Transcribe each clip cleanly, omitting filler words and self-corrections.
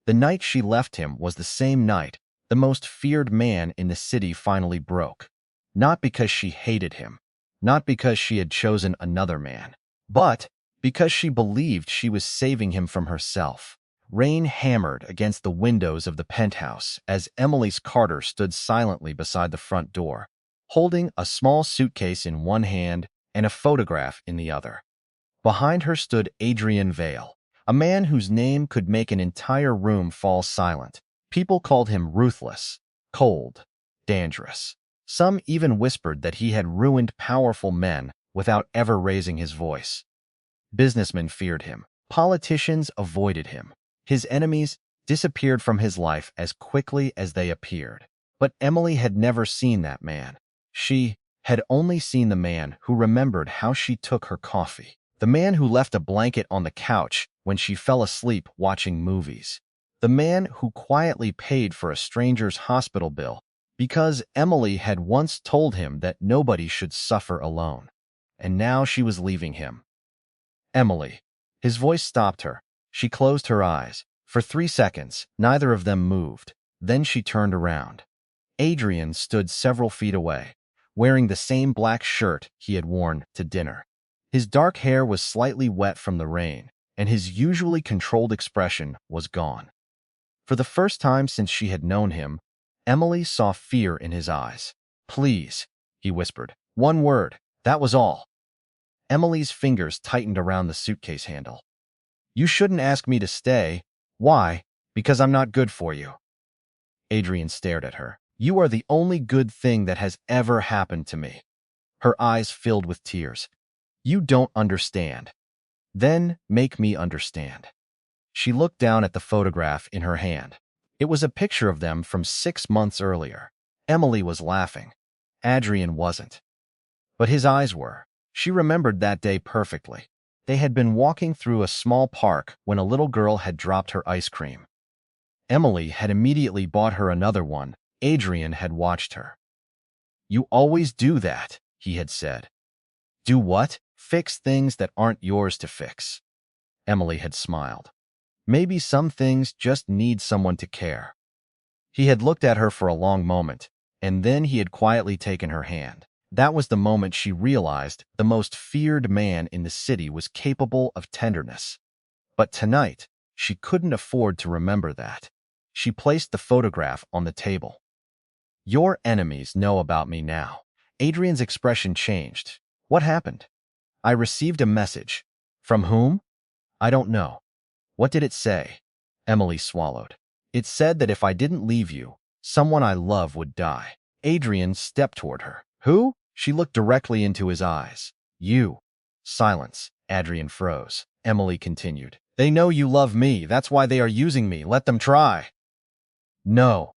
The night she left him was the same night the most feared man in the city finally broke. Not because she hated him, not because she had chosen another man, but because she believed she was saving him from herself. Rain hammered against the windows of the penthouse as Emily's Carter stood silently beside the front door, holding a small suitcase in one hand and a photograph in the other. Behind her stood Adrian Vale, a man whose name could make an entire room fall silent. People called him ruthless, cold, dangerous. Some even whispered that he had ruined powerful men without ever raising his voice. Businessmen feared him. Politicians avoided him. His enemies disappeared from his life as quickly as they appeared. But Emily had never seen that man. She had only seen the man who remembered how she took her coffee. The man who left a blanket on the couch when she fell asleep watching movies. The man who quietly paid for a stranger's hospital bill because Emily had once told him that nobody should suffer alone. And now she was leaving him. Emily. His voice stopped her. She closed her eyes. For 3 seconds, neither of them moved. Then she turned around. Adrian stood several feet away, wearing the same black shirt he had worn to dinner. His dark hair was slightly wet from the rain, and his usually controlled expression was gone. For the first time since she had known him, Emily saw fear in his eyes. "Please," he whispered. "One word, that was all." Emily's fingers tightened around the suitcase handle. "You shouldn't ask me to stay." "Why?" "Because I'm not good for you." Adrian stared at her. "You are the only good thing that has ever happened to me." Her eyes filled with tears. "You don't understand." "Then make me understand." She looked down at the photograph in her hand. It was a picture of them from 6 months earlier. Emily was laughing. Adrian wasn't. But his eyes were. She remembered that day perfectly. They had been walking through a small park when a little girl had dropped her ice cream. Emily had immediately bought her another one. Adrian had watched her. "You always do that," he had said. "Do what?" "Fix things that aren't yours to fix." Emily had smiled. "Maybe some things just need someone to care." He had looked at her for a long moment, and then he had quietly taken her hand. That was the moment she realized the most feared man in the city was capable of tenderness. But tonight, she couldn't afford to remember that. She placed the photograph on the table. "Your enemies know about me now." Adrian's expression changed. "What happened?" "I received a message." "From whom?" "I don't know." "What did it say?" Emily swallowed. "It said that if I didn't leave you, someone I love would die." Adrian stepped toward her. "Who?" She looked directly into his eyes. "You." Silence. Adrian froze. Emily continued. "They know you love me. That's why they are using me. Let them try." "No."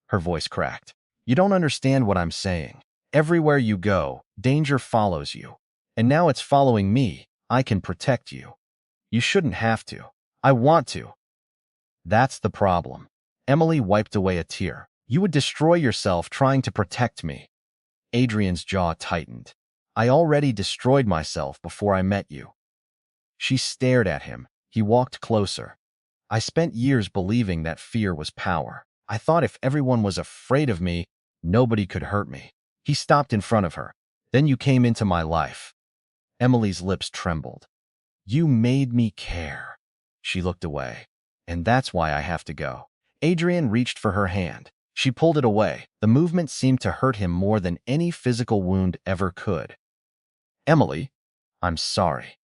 Her voice cracked. "You don't understand what I'm saying. Everywhere you go, danger follows you. And now it's following me. I can protect you. You shouldn't have to. I want to." "That's the problem." Emily wiped away a tear. "You would destroy yourself trying to protect me." Adrian's jaw tightened. "I already destroyed myself before I met you." She stared at him. He walked closer. "I spent years believing that fear was power. I thought if everyone was afraid of me, nobody could hurt me." He stopped in front of her. "Then you came into my life." Emily's lips trembled. "You made me care." She looked away. "And that's why I have to go." Adrian reached for her hand. She pulled it away. The movement seemed to hurt him more than any physical wound ever could. "Emily, I'm sorry."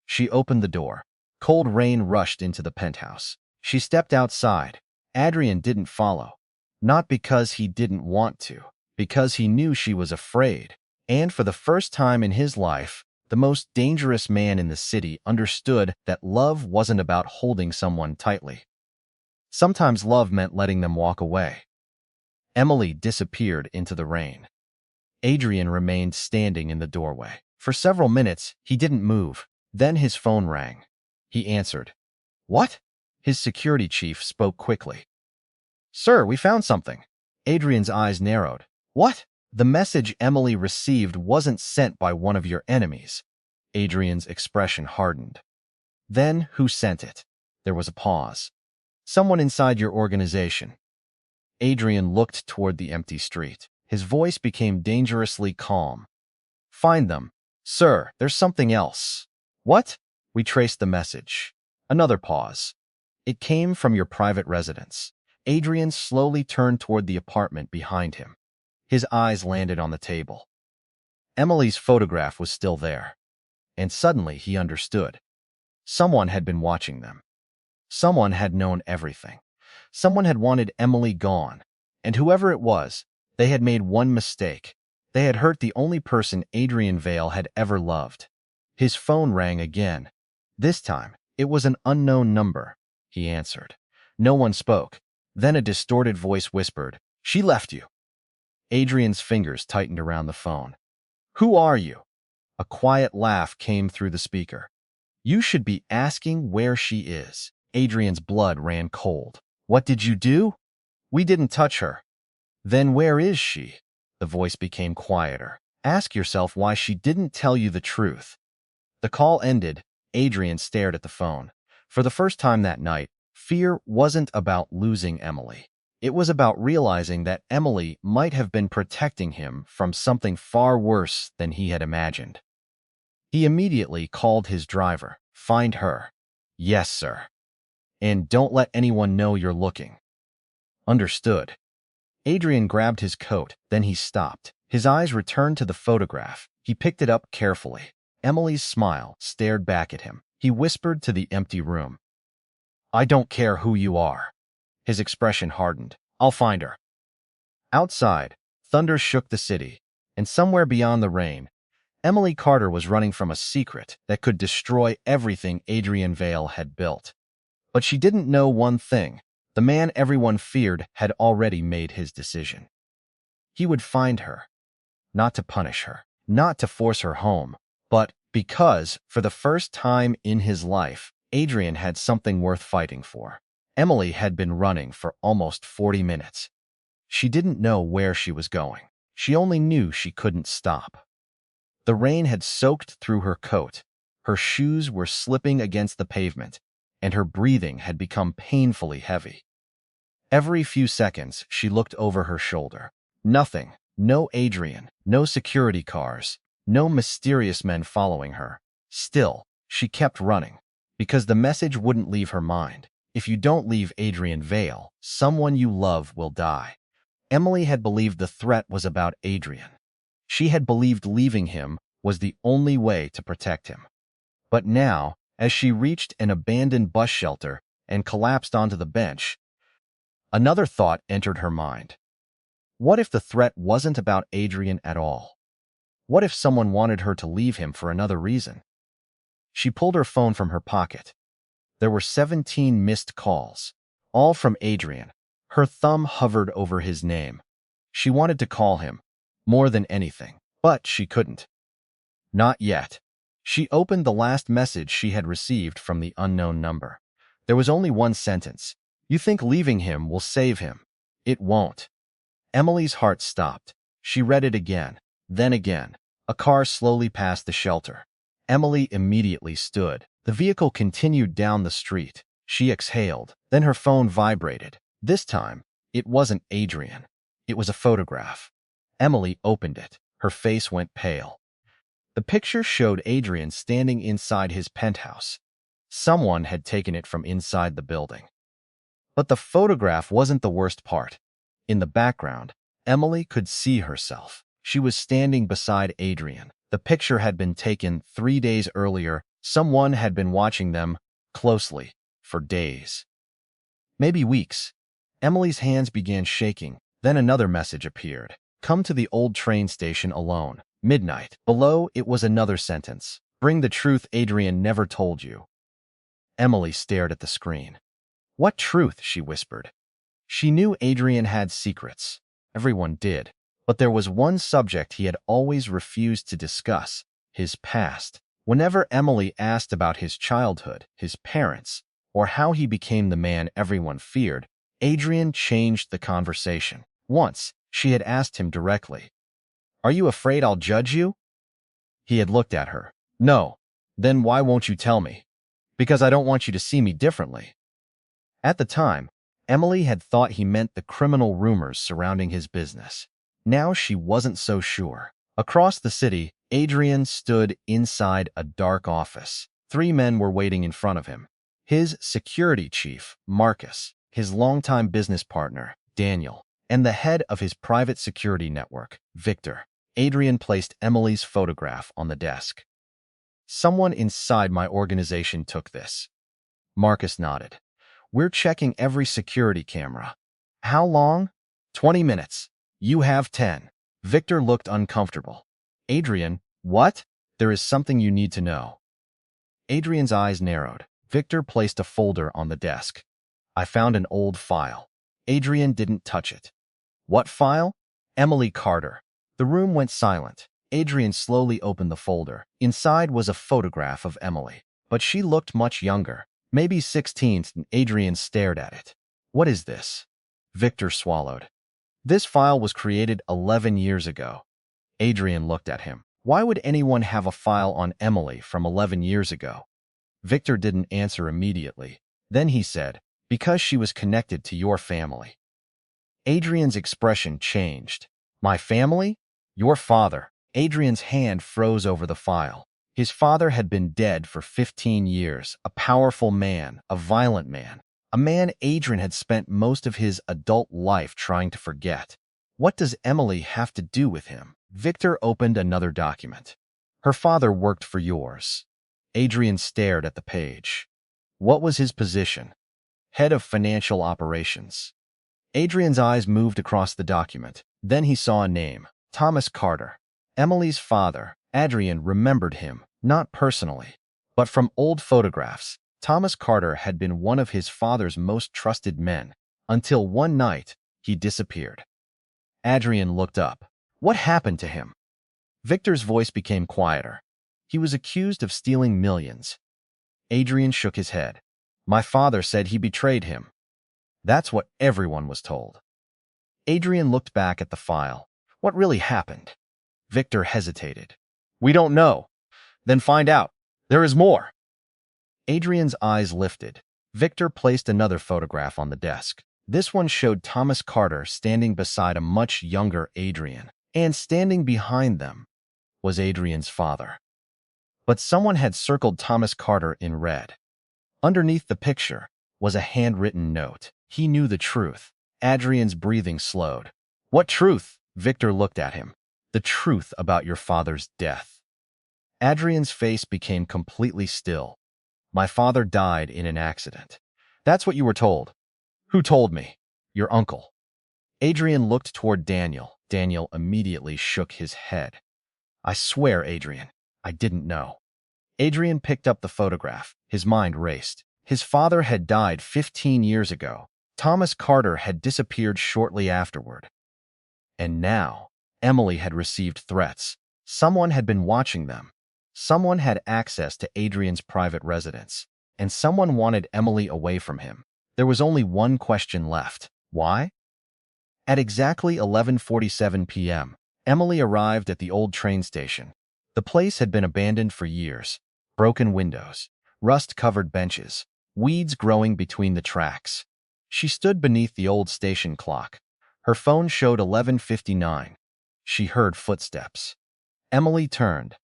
She opened the door. Cold rain rushed into the penthouse. She stepped outside. Adrian didn't follow. Not because he didn't want to, because he knew she was afraid. And for the first time in his life, the most dangerous man in the city understood that love wasn't about holding someone tightly. Sometimes love meant letting them walk away. Emily disappeared into the rain. Adrian remained standing in the doorway. For several minutes, he didn't move. Then his phone rang. He answered. "What?" His security chief spoke quickly. "Sir, we found something." Adrian's eyes narrowed. "What?" "The message Emily received wasn't sent by one of your enemies." Adrian's expression hardened. "Then who sent it?" There was a pause. Someone inside your organization. Adrian looked toward the empty street. His voice became dangerously calm. Find them. Sir, there's something else. What? We traced the message. Another pause. It came from your private residence. Adrian slowly turned toward the apartment behind him. His eyes landed on the table. Emily's photograph was still there. And suddenly he understood. Someone had been watching them. Someone had known everything. Someone had wanted Emily gone. And whoever it was, they had made one mistake. They had hurt the only person Adrian Vale had ever loved. His phone rang again. This time, it was an unknown number. He answered. No one spoke. Then a distorted voice whispered, "She left you." Adrian's fingers tightened around the phone. "Who are you?" A quiet laugh came through the speaker. "You should be asking where she is." Adrian's blood ran cold. "What did you do?" "We didn't touch her." "Then where is she?" The voice became quieter. "Ask yourself why she didn't tell you the truth." The call ended. Adrian stared at the phone. For the first time that night, fear wasn't about losing Emily. It was about realizing that Emily might have been protecting him from something far worse than he had imagined. He immediately called his driver. "Find her." "Yes, sir." "And don't let anyone know you're looking." "Understood." Adrian grabbed his coat, then he stopped. His eyes returned to the photograph. He picked it up carefully. Emily's smile stared back at him. He whispered to the empty room, "I don't care who you are." His expression hardened. "I'll find her." Outside, thunder shook the city, and somewhere beyond the rain, Emily Carter was running from a secret that could destroy everything Adrian Vale had built. But she didn't know one thing. The man everyone feared had already made his decision. He would find her, not to punish her, not to force her home, but because, for the first time in his life, Adrian had something worth fighting for. Emily had been running for almost 40 minutes. She didn't know where she was going. She only knew she couldn't stop. The rain had soaked through her coat. Her shoes were slipping against the pavement, and her breathing had become painfully heavy. Every few seconds, she looked over her shoulder. Nothing. No Adrian. No security cars. No mysterious men following her. Still, she kept running, because the message wouldn't leave her mind. If you don't leave Adrian Vale, someone you love will die. Emily had believed the threat was about Adrian. She had believed leaving him was the only way to protect him. But now, as she reached an abandoned bus shelter and collapsed onto the bench, another thought entered her mind. What if the threat wasn't about Adrian at all? What if someone wanted her to leave him for another reason? She pulled her phone from her pocket. There were 17 missed calls, all from Adrian. Her thumb hovered over his name. She wanted to call him, more than anything, but she couldn't. Not yet. She opened the last message she had received from the unknown number. There was only one sentence. "You think leaving him will save him. It won't." Emily's heart stopped. She read it again, then again. A car slowly passed the shelter. Emily immediately stood. The vehicle continued down the street. She exhaled. Then her phone vibrated. This time, it wasn't Adrian. It was a photograph. Emily opened it. Her face went pale. The picture showed Adrian standing inside his penthouse. Someone had taken it from inside the building. But the photograph wasn't the worst part. In the background, Emily could see herself. She was standing beside Adrian. The picture had been taken 3 days earlier. Someone had been watching them closely for days. Maybe weeks. Emily's hands began shaking. Then another message appeared. "Come to the old train station alone. Midnight." Below, it was another sentence. "Bring the truth Adrian never told you." Emily stared at the screen. "What truth?" she whispered. She knew Adrian had secrets. Everyone did. But there was one subject he had always refused to discuss: his past. Whenever Emily asked about his childhood, his parents, or how he became the man everyone feared, Adrian changed the conversation. Once, she had asked him directly, "Are you afraid I'll judge you?" He had looked at her. "No." "Then why won't you tell me?" "Because I don't want you to see me differently." At the time, Emily had thought he meant the criminal rumors surrounding his business. Now she wasn't so sure. Across the city, Adrian stood inside a dark office. Three men were waiting in front of him. His security chief, Marcus, his longtime business partner, Daniel, and the head of his private security network, Victor. Adrian placed Emily's photograph on the desk. "Someone inside my organization took this." Marcus nodded. "We're checking every security camera." "How long?" 20 minutes. You have 10. Victor looked uncomfortable. "Adrian, what?" "There is something you need to know." Adrian's eyes narrowed. Victor placed a folder on the desk. "I found an old file." Adrian didn't touch it. "What file?" "Emily Carter." The room went silent. Adrian slowly opened the folder. Inside was a photograph of Emily, but she looked much younger, maybe 16, and Adrian stared at it. "What is this?" Victor swallowed. "This file was created 11 years ago." Adrian looked at him. "Why would anyone have a file on Emily from 11 years ago?" Victor didn't answer immediately. Then he said, "Because she was connected to your family." Adrian's expression changed. "My family? Your father." Adrian's hand froze over the file. His father had been dead for 15 years, a powerful man, a violent man, a man Adrian had spent most of his adult life trying to forget. What does Emily have to do with him? Victor opened another document. "Her father worked for yours." Adrian stared at the page. "What was his position?" "Head of financial operations." Adrian's eyes moved across the document. Then he saw a name, Thomas Carter. Emily's father. Adrian remembered him, not personally, but from old photographs. Thomas Carter had been one of his father's most trusted men, until one night, he disappeared. Adrian looked up. What happened to him? Victor's voice became quieter. "He was accused of stealing millions." Adrian shook his head. "My father said he betrayed him." That's what everyone was told. Adrian looked back at the file. What really happened? Victor hesitated. "We don't know." "Then find out. There is more." Adrian's eyes lifted. Victor placed another photograph on the desk. This one showed Thomas Carter standing beside a much younger Adrian, and standing behind them was Adrian's father. But someone had circled Thomas Carter in red. Underneath the picture was a handwritten note. He knew the truth. Adrian's breathing slowed. "What truth?" Victor looked at him. "The truth about your father's death." Adrian's face became completely still. "My father died in an accident." "That's what you were told." "Who told me?" "Your uncle." Adrian looked toward Daniel. Daniel immediately shook his head. "I swear, Adrian, I didn't know." Adrian picked up the photograph. His mind raced. His father had died 15 years ago. Thomas Carter had disappeared shortly afterward. And now, Emily had received threats. Someone had been watching them. Someone had access to Adrian's private residence. And someone wanted Emily away from him. There was only one question left. Why? At exactly 11:47 p.m., Emily arrived at the old train station. The place had been abandoned for years. Broken windows, rust-covered benches, weeds growing between the tracks. She stood beneath the old station clock. Her phone showed 11:59. She heard footsteps. Emily turned.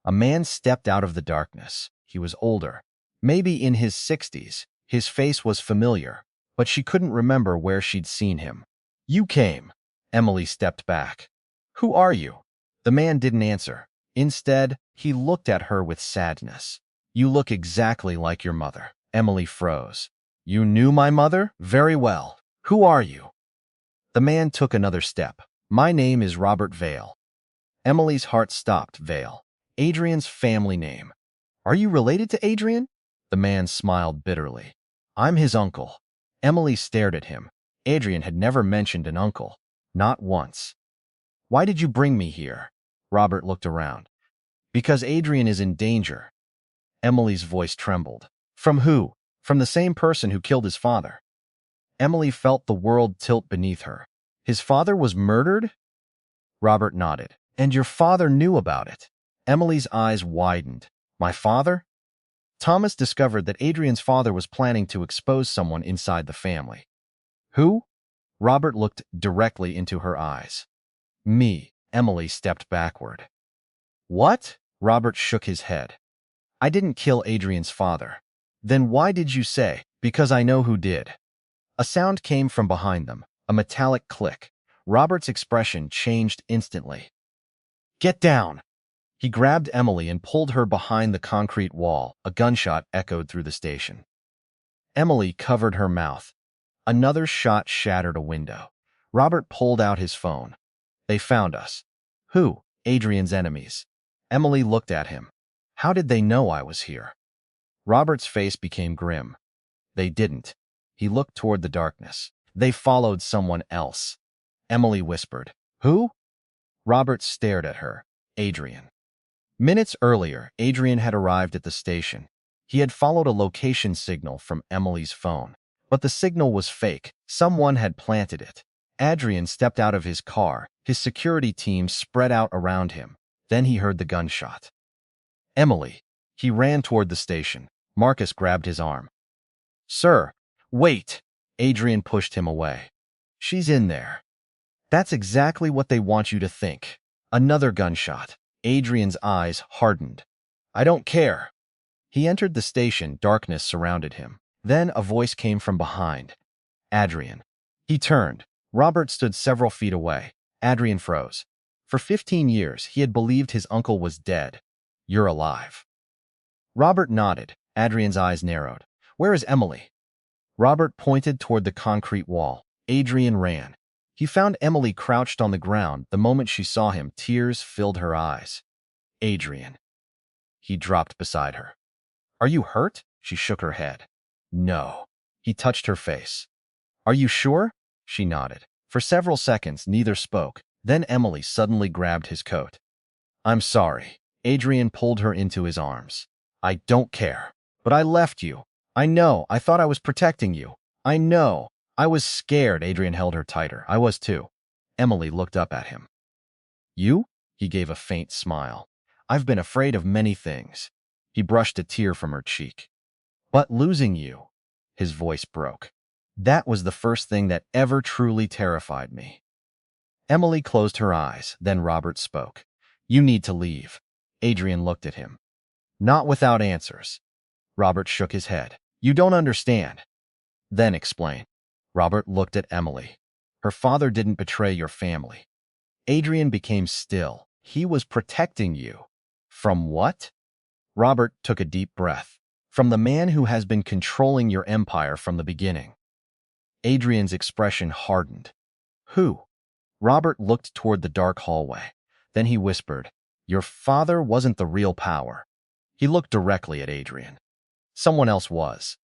A man stepped out of the darkness. He was older, maybe in his 60s. His face was familiar, but she couldn't remember where she'd seen him. "You came." Emily stepped back. "Who are you?" The man didn't answer. Instead, he looked at her with sadness. "You look exactly like your mother." Emily froze. "You knew my mother? Very well. Who are you?" The man took another step. "My name is Robert Vale." Emily's heart stopped. Vale. Adrian's family name. "Are you related to Adrian?" The man smiled bitterly. "I'm his uncle." Emily stared at him. Adrian had never mentioned an uncle. Not once. "Why did you bring me here?" Robert looked around. "Because Adrian is in danger." Emily's voice trembled. "From who?" "From the same person who killed his father." Emily felt the world tilt beneath her. "His father was murdered?" Robert nodded. "And your father knew about it?" Emily's eyes widened. "My father?" Thomas discovered that Adrian's father was planning to expose someone inside the family. Who? Robert looked directly into her eyes. Me. Emily stepped backward. What? Robert shook his head. I didn't kill Adrian's father. Then why did you say? Because I know who did. A sound came from behind them, a metallic click. Robert's expression changed instantly. Get down! He grabbed Emily and pulled her behind the concrete wall. A gunshot echoed through the station. Emily covered her mouth. Another shot shattered a window. Robert pulled out his phone. They found us. Who? Adrian's enemies. Emily looked at him. How did they know I was here? Robert's face became grim. They didn't. He looked toward the darkness. They followed someone else. Emily whispered. Who? Robert stared at her. Adrian. Minutes earlier, Adrian had arrived at the station. He had followed a location signal from Emily's phone. But the signal was fake. Someone had planted it. Adrian stepped out of his car. His security team spread out around him. Then he heard the gunshot. Emily. He ran toward the station. Marcus grabbed his arm. Sir, wait! Adrian pushed him away. She's in there. That's exactly what they want you to think. Another gunshot. Adrian's eyes hardened. I don't care. He entered the station. Darkness surrounded him. Then a voice came from behind. Adrian. He turned. Robert stood several feet away. Adrian froze. For 15 years, he had believed his uncle was dead. You're alive. Robert nodded. Adrian's eyes narrowed. Where is Emily? Robert pointed toward the concrete wall. Adrian ran. He found Emily crouched on the ground. The moment she saw him, tears filled her eyes. Adrian. He dropped beside her. Are you hurt? She shook her head. No. He touched her face. Are you sure? She nodded. For several seconds, neither spoke. Then Emily suddenly grabbed his coat. I'm sorry. Adrian pulled her into his arms. I don't care. But I left you. I know. I thought I was protecting you. I know. I was scared. Adrian held her tighter. I was too. Emily looked up at him. You? He gave a faint smile. I've been afraid of many things. He brushed a tear from her cheek. But losing you. His voice broke. That was the first thing that ever truly terrified me. Emily closed her eyes. Then Robert spoke. You need to leave. Adrian looked at him. Not without answers. Robert shook his head. You don't understand. Then explain. Robert looked at Emily. Her father didn't betray your family. Adrian became still. He was protecting you. From what? Robert took a deep breath. From the man who has been controlling your empire from the beginning. Adrian's expression hardened. Who? Robert looked toward the dark hallway. Then he whispered, Your father wasn't the real power. He looked directly at Adrian. Someone else was.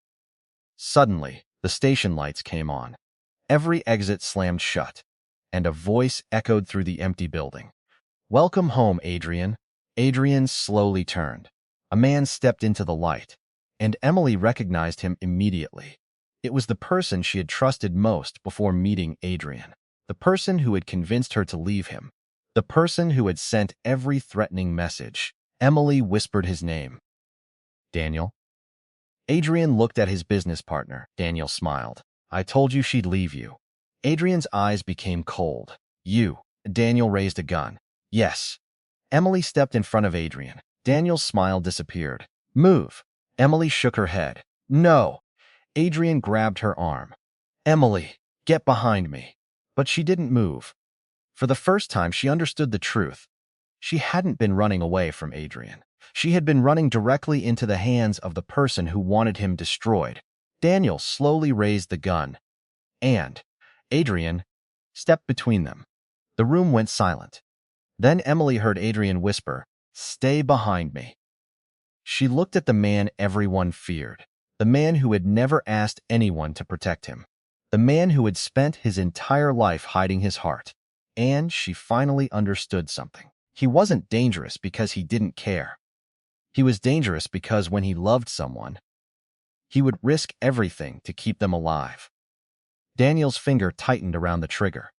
Suddenly, the station lights came on. Every exit slammed shut, and a voice echoed through the empty building. Welcome home, Adrian. Adrian slowly turned. A man stepped into the light, and Emily recognized him immediately. It was the person she had trusted most before meeting Adrian. The person who had convinced her to leave him. The person who had sent every threatening message. Emily whispered his name. Daniel? Adrian looked at his business partner. Daniel smiled. I told you she'd leave you. Adrian's eyes became cold. You. Daniel raised a gun. Yes. Emily stepped in front of Adrian. Daniel's smile disappeared. Move. Emily shook her head. No. Adrian grabbed her arm. Emily, get behind me. But she didn't move. For the first time, she understood the truth. She hadn't been running away from Adrian. She had been running directly into the hands of the person who wanted him destroyed. Daniel slowly raised the gun, and Adrian stepped between them. The room went silent. Then Emily heard Adrian whisper, Stay behind me. She looked at the man everyone feared, the man who had never asked anyone to protect him, the man who had spent his entire life hiding his heart. And she finally understood something. He wasn't dangerous because he didn't care. He was dangerous because when he loved someone, he would risk everything to keep them alive. Daniel's finger tightened around the trigger.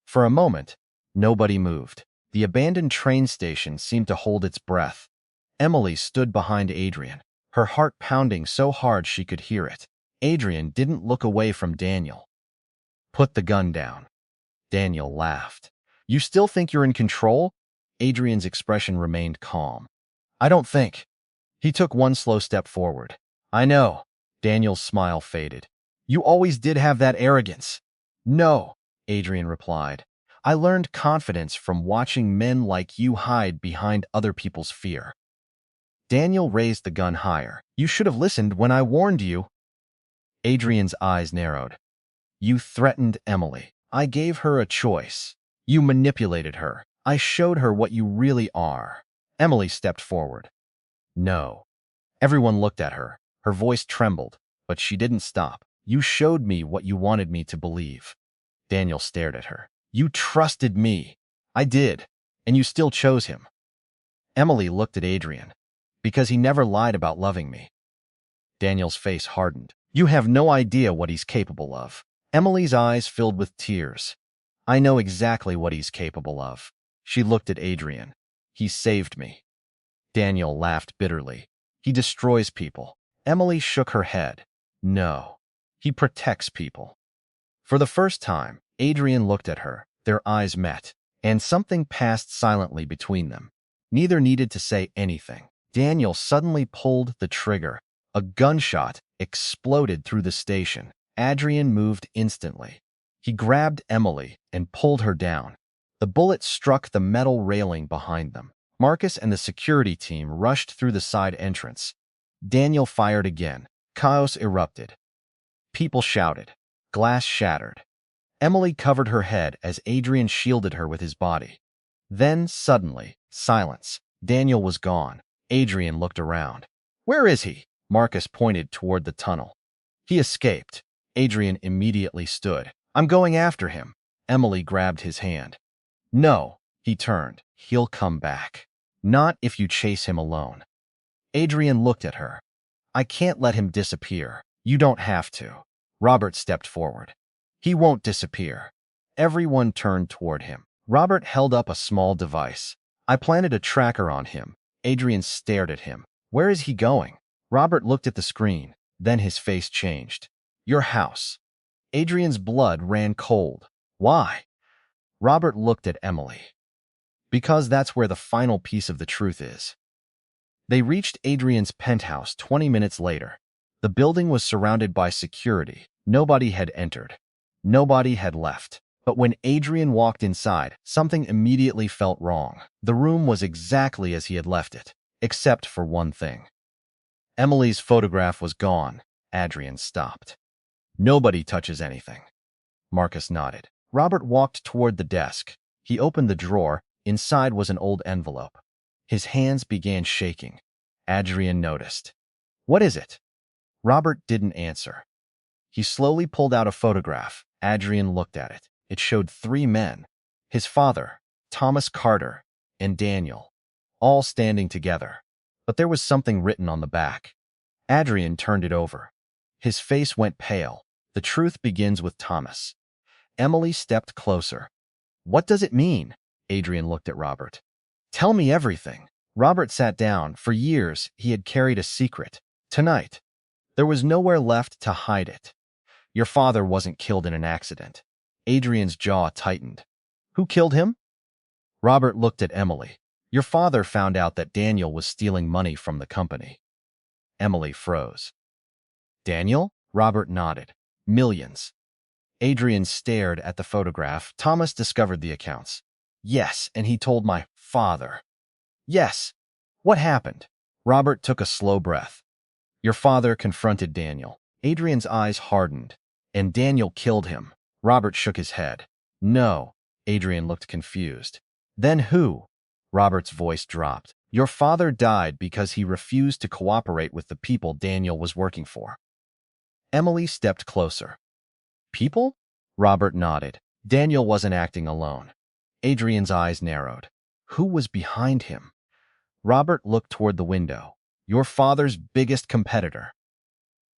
For a moment, nobody moved. The abandoned train station seemed to hold its breath. Emily stood behind Adrian. her heart pounding so hard she could hear it. Adrian didn't look away from Daniel. "Put the gun down." Daniel laughed. "You still think you're in control?" Adrian's expression remained calm. "I don't think." He took one slow step forward. "I know." Daniel's smile faded. "You always did have that arrogance." "No," Adrian replied. "I learned confidence from watching men like you hide behind other people's fear." Daniel raised the gun higher. "You should have listened when I warned you." Adrian's eyes narrowed. "You threatened Emily. I gave her a choice. You manipulated her. I showed her what you really are." Emily stepped forward. "No." Everyone looked at her. Her voice trembled, but she didn't stop. "You showed me what you wanted me to believe." Daniel stared at her. "You trusted me." "I did, and you still chose him." Emily looked at Adrian. "Because he never lied about loving me." Daniel's face hardened. "You have no idea what he's capable of." Emily's eyes filled with tears. "I know exactly what he's capable of." She looked at Adrian. "He saved me." Daniel laughed bitterly. "He destroys people." Emily shook her head. "No, he protects people." For the first time, Adrian looked at her. Their eyes met, and something passed silently between them. Neither needed to say anything. Daniel suddenly pulled the trigger. A gunshot exploded through the station. Adrian moved instantly. He grabbed Emily and pulled her down. The bullet struck the metal railing behind them. Marcus and the security team rushed through the side entrance. Daniel fired again. Chaos erupted. People shouted. Glass shattered. Emily covered her head as Adrian shielded her with his body. Then, suddenly, silence. Daniel was gone. Adrian looked around. "Where is he?" Marcus pointed toward the tunnel. "He escaped." Adrian immediately stood. "I'm going after him." Emily grabbed his hand. "No," he turned. "He'll come back. Not if you chase him alone." Adrian looked at her. "I can't let him disappear." "You don't have to." Robert stepped forward. "He won't disappear." Everyone turned toward him. Robert held up a small device. "I planted a tracker on him." Adrian stared at him. "Where is he going?" Robert looked at the screen. Then his face changed. "Your house." Adrian's blood ran cold. "Why?" Robert looked at Emily. "Because that's where the final piece of the truth is." They reached Adrian's penthouse 20 minutes later. The building was surrounded by security. Nobody had entered. Nobody had left. But when Adrian walked inside, something immediately felt wrong. The room was exactly as he had left it, except for one thing. Emily's photograph was gone. Adrian stopped. "Nobody touches anything." Marcus nodded. Robert walked toward the desk. He opened the drawer. Inside was an old envelope. His hands began shaking. Adrian noticed. "What is it?" Robert didn't answer. He slowly pulled out a photograph. Adrian looked at it. It showed 3 men. His father, Thomas Carter, and Daniel, all standing together. But there was something written on the back. Adrian turned it over. His face went pale. "The truth begins with Thomas." Emily stepped closer. "What does it mean?" Adrian looked at Robert. "Tell me everything." Robert sat down. For years, he had carried a secret. Tonight, there was nowhere left to hide it. "Your father wasn't killed in an accident." Adrian's jaw tightened. "Who killed him?" Robert looked at Emily. "Your father found out that Daniel was stealing money from the company." Emily froze. "Daniel?" Robert nodded. "Millions." Adrian stared at the photograph. "Thomas discovered the accounts." "Yes, and he told my father." "Yes. What happened?" Robert took a slow breath. "Your father confronted Daniel." Adrian's eyes hardened. "And Daniel killed him." Robert shook his head. "No." Adrian looked confused. "Then who?" Robert's voice dropped. "Your father died because he refused to cooperate with the people Daniel was working for." Emily stepped closer. "People?" Robert nodded. "Daniel wasn't acting alone." Adrian's eyes narrowed. "Who was behind him?" Robert looked toward the window. "Your father's biggest competitor."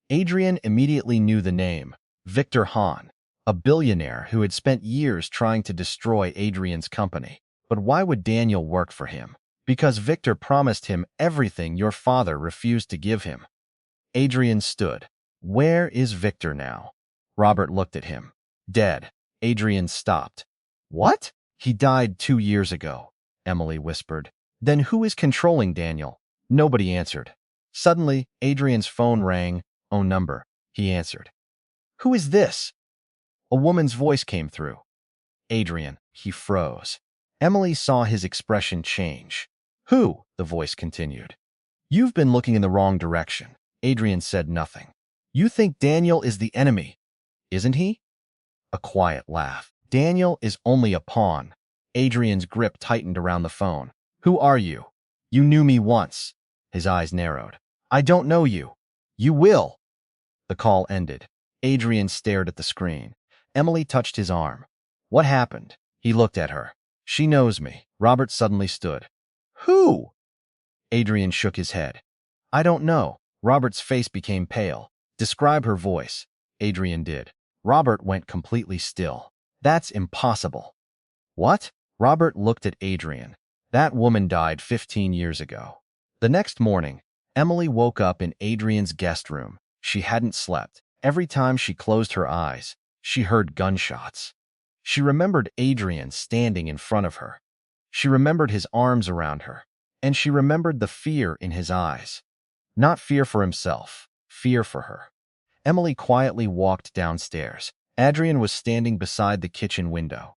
Adrian immediately knew the name, Victor Hahn, a billionaire who had spent years trying to destroy Adrian's company. But why would Daniel work for him? Because Victor promised him everything your father refused to give him. Adrian stood. Where is Victor now? Robert looked at him. Dead. Adrian stopped. What? He died 2 years ago, Emily whispered. Then who is controlling Daniel? Nobody answered. Suddenly, Adrian's phone rang. Own number. He answered. Who is this? A woman's voice came through. Adrian. He froze. Emily saw his expression change. Who? The voice continued. You've been looking in the wrong direction. Adrian said nothing. You think Daniel is the enemy, isn't he? A quiet laugh. Daniel is only a pawn. Adrian's grip tightened around the phone. Who are you? You knew me once. His eyes narrowed. I don't know you. You will. The call ended. Adrian stared at the screen. Emily touched his arm. What happened? He looked at her. She knows me. Robert suddenly stood. Who? Adrian shook his head. I don't know. Robert's face became pale. Describe her voice. Adrian did. Robert went completely still. That's impossible. What? Robert looked at Adrian. That woman died 15 years ago. The next morning, Emily woke up in Adrian's guest room. She hadn't slept. Every time she closed her eyes, she heard gunshots. She remembered Adrian standing in front of her. She remembered his arms around her, and she remembered the fear in his eyes. Not fear for himself, fear for her. Emily quietly walked downstairs. Adrian was standing beside the kitchen window.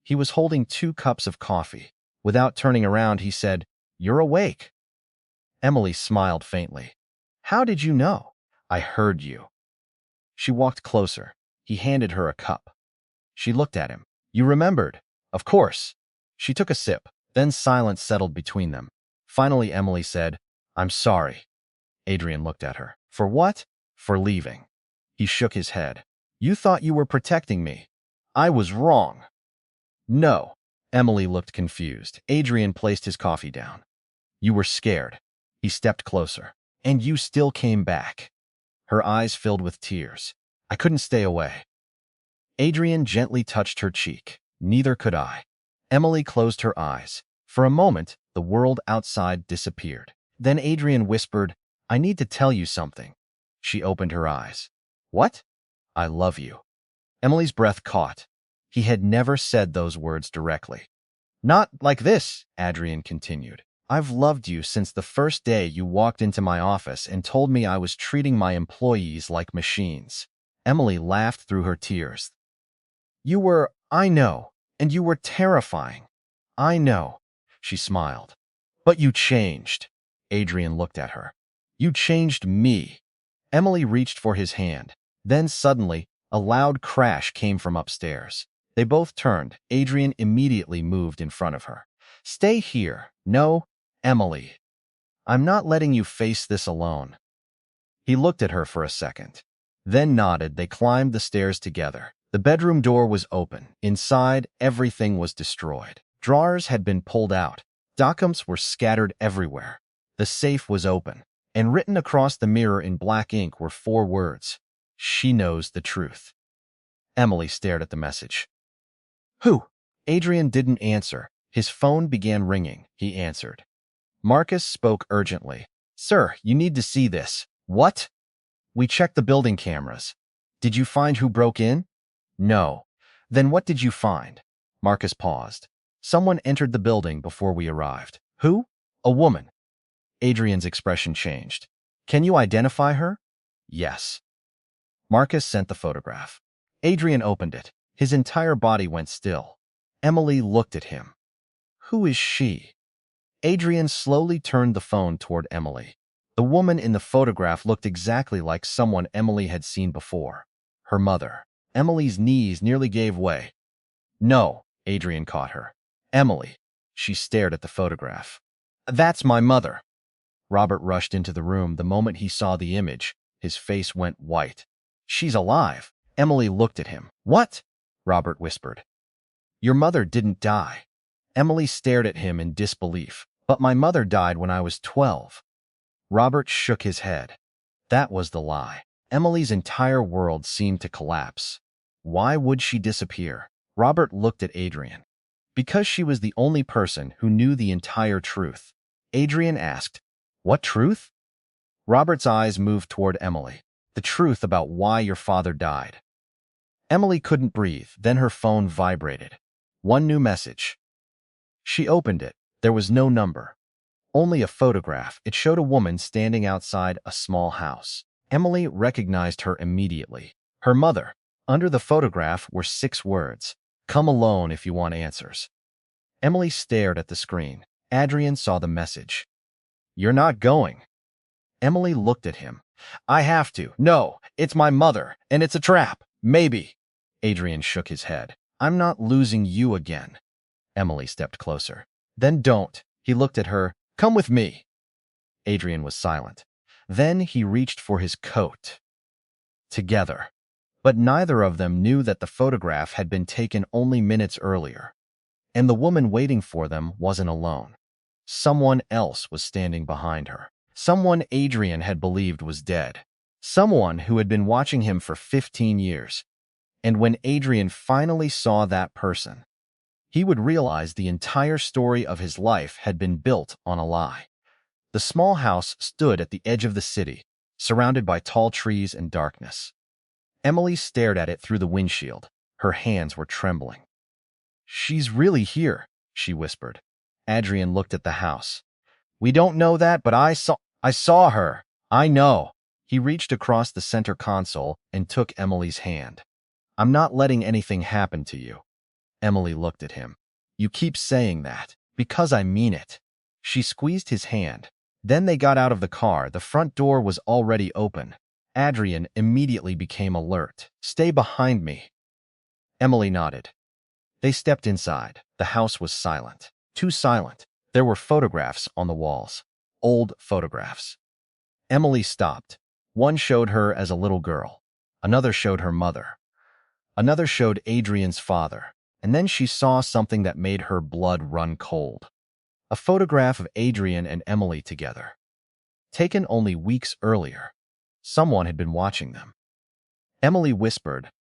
He was holding 2 cups of coffee. Without turning around, he said, You're awake. Emily smiled faintly. How did you know? I heard you. She walked closer. He handed her a cup. She looked at him. You remembered? Of course. She took a sip. Then silence settled between them. Finally, Emily said, I'm sorry. Adrian looked at her. For what? For leaving. He shook his head. You thought you were protecting me. I was wrong. No. Emily looked confused. Adrian placed his coffee down. You were scared. He stepped closer. And you still came back. Her eyes filled with tears. I couldn't stay away. Adrian gently touched her cheek. Neither could I. Emily closed her eyes. For a moment, the world outside disappeared. Then Adrian whispered, I need to tell you something. She opened her eyes. What? I love you. Emily's breath caught. He had never said those words directly. Not like this, Adrian continued. I've loved you since the first day you walked into my office and told me I was treating my employees like machines. Emily laughed through her tears. You were, I know, and you were terrifying. I know, she smiled. But you changed. Adrian looked at her. You changed me. Emily reached for his hand. Then suddenly, a loud crash came from upstairs. They both turned. Adrian immediately moved in front of her. Stay here. No, Emily. I'm not letting you face this alone. He looked at her for a second. Then nodded. They climbed the stairs together. The bedroom door was open. Inside, everything was destroyed. Drawers had been pulled out. Documents were scattered everywhere. The safe was open, and written across the mirror in black ink were 4 words. She knows the truth. Emily stared at the message. Who? Adrian didn't answer. His phone began ringing. He answered. Marcus spoke urgently. Sir, you need to see this. What? We checked the building cameras. Did you find who broke in? No. Then what did you find? Marcus paused. Someone entered the building before we arrived. Who? A woman. Adrian's expression changed. Can you identify her? Yes. Marcus sent the photograph. Adrian opened it. His entire body went still. Emily looked at him. Who is she? Adrian slowly turned the phone toward Emily. The woman in the photograph looked exactly like someone Emily had seen before. Her mother. Emily's knees nearly gave way. No, Adrian caught her. Emily. She stared at the photograph. That's my mother. Robert rushed into the room the moment he saw the image. His face went white. She's alive. Emily looked at him. What? Robert whispered. Your mother didn't die. Emily stared at him in disbelief. But my mother died when I was 12. Robert shook his head. That was the lie. Emily's entire world seemed to collapse. Why would she disappear? Robert looked at Adrian. Because she was the only person who knew the entire truth. Adrian asked, "What truth?" Robert's eyes moved toward Emily. "The truth about why your father died." Emily couldn't breathe, then her phone vibrated. One new message. She opened it. There was no number. Only a photograph. It showed a woman standing outside a small house. Emily recognized her immediately. Her mother. Under the photograph were 6 words. "Come alone if you want answers." Emily stared at the screen. Adrian saw the message. "You're not going." Emily looked at him. "I have to. No, it's my mother, and it's a trap. Maybe." Adrian shook his head. "I'm not losing you again." Emily stepped closer. "Then don't." He looked at her. "Come with me." Adrian was silent. Then he reached for his coat. Together. But neither of them knew that the photograph had been taken only minutes earlier. And the woman waiting for them wasn't alone. Someone else was standing behind her. Someone Adrian had believed was dead. Someone who had been watching him for 15 years. And when Adrian finally saw that person, he would realize the entire story of his life had been built on a lie. The small house stood at the edge of the city, surrounded by tall trees and darkness. Emily stared at it through the windshield. Her hands were trembling. "She's really here," she whispered. Adrian looked at the house. "We don't know that, but I saw her. I know." He reached across the center console and took Emily's hand. "I'm not letting anything happen to you." Emily looked at him. "You keep saying that." "Because I mean it." She squeezed his hand. Then they got out of the car. The front door was already open. Adrian immediately became alert. "Stay behind me." Emily nodded. They stepped inside. The house was silent. Too silent. There were photographs on the walls. Old photographs. Emily stopped. One showed her as a little girl. Another showed her mother. Another showed Adrian's father. And then she saw something that made her blood run cold. A photograph of Adrian and Emily together. Taken only weeks earlier. Someone had been watching them. Emily whispered,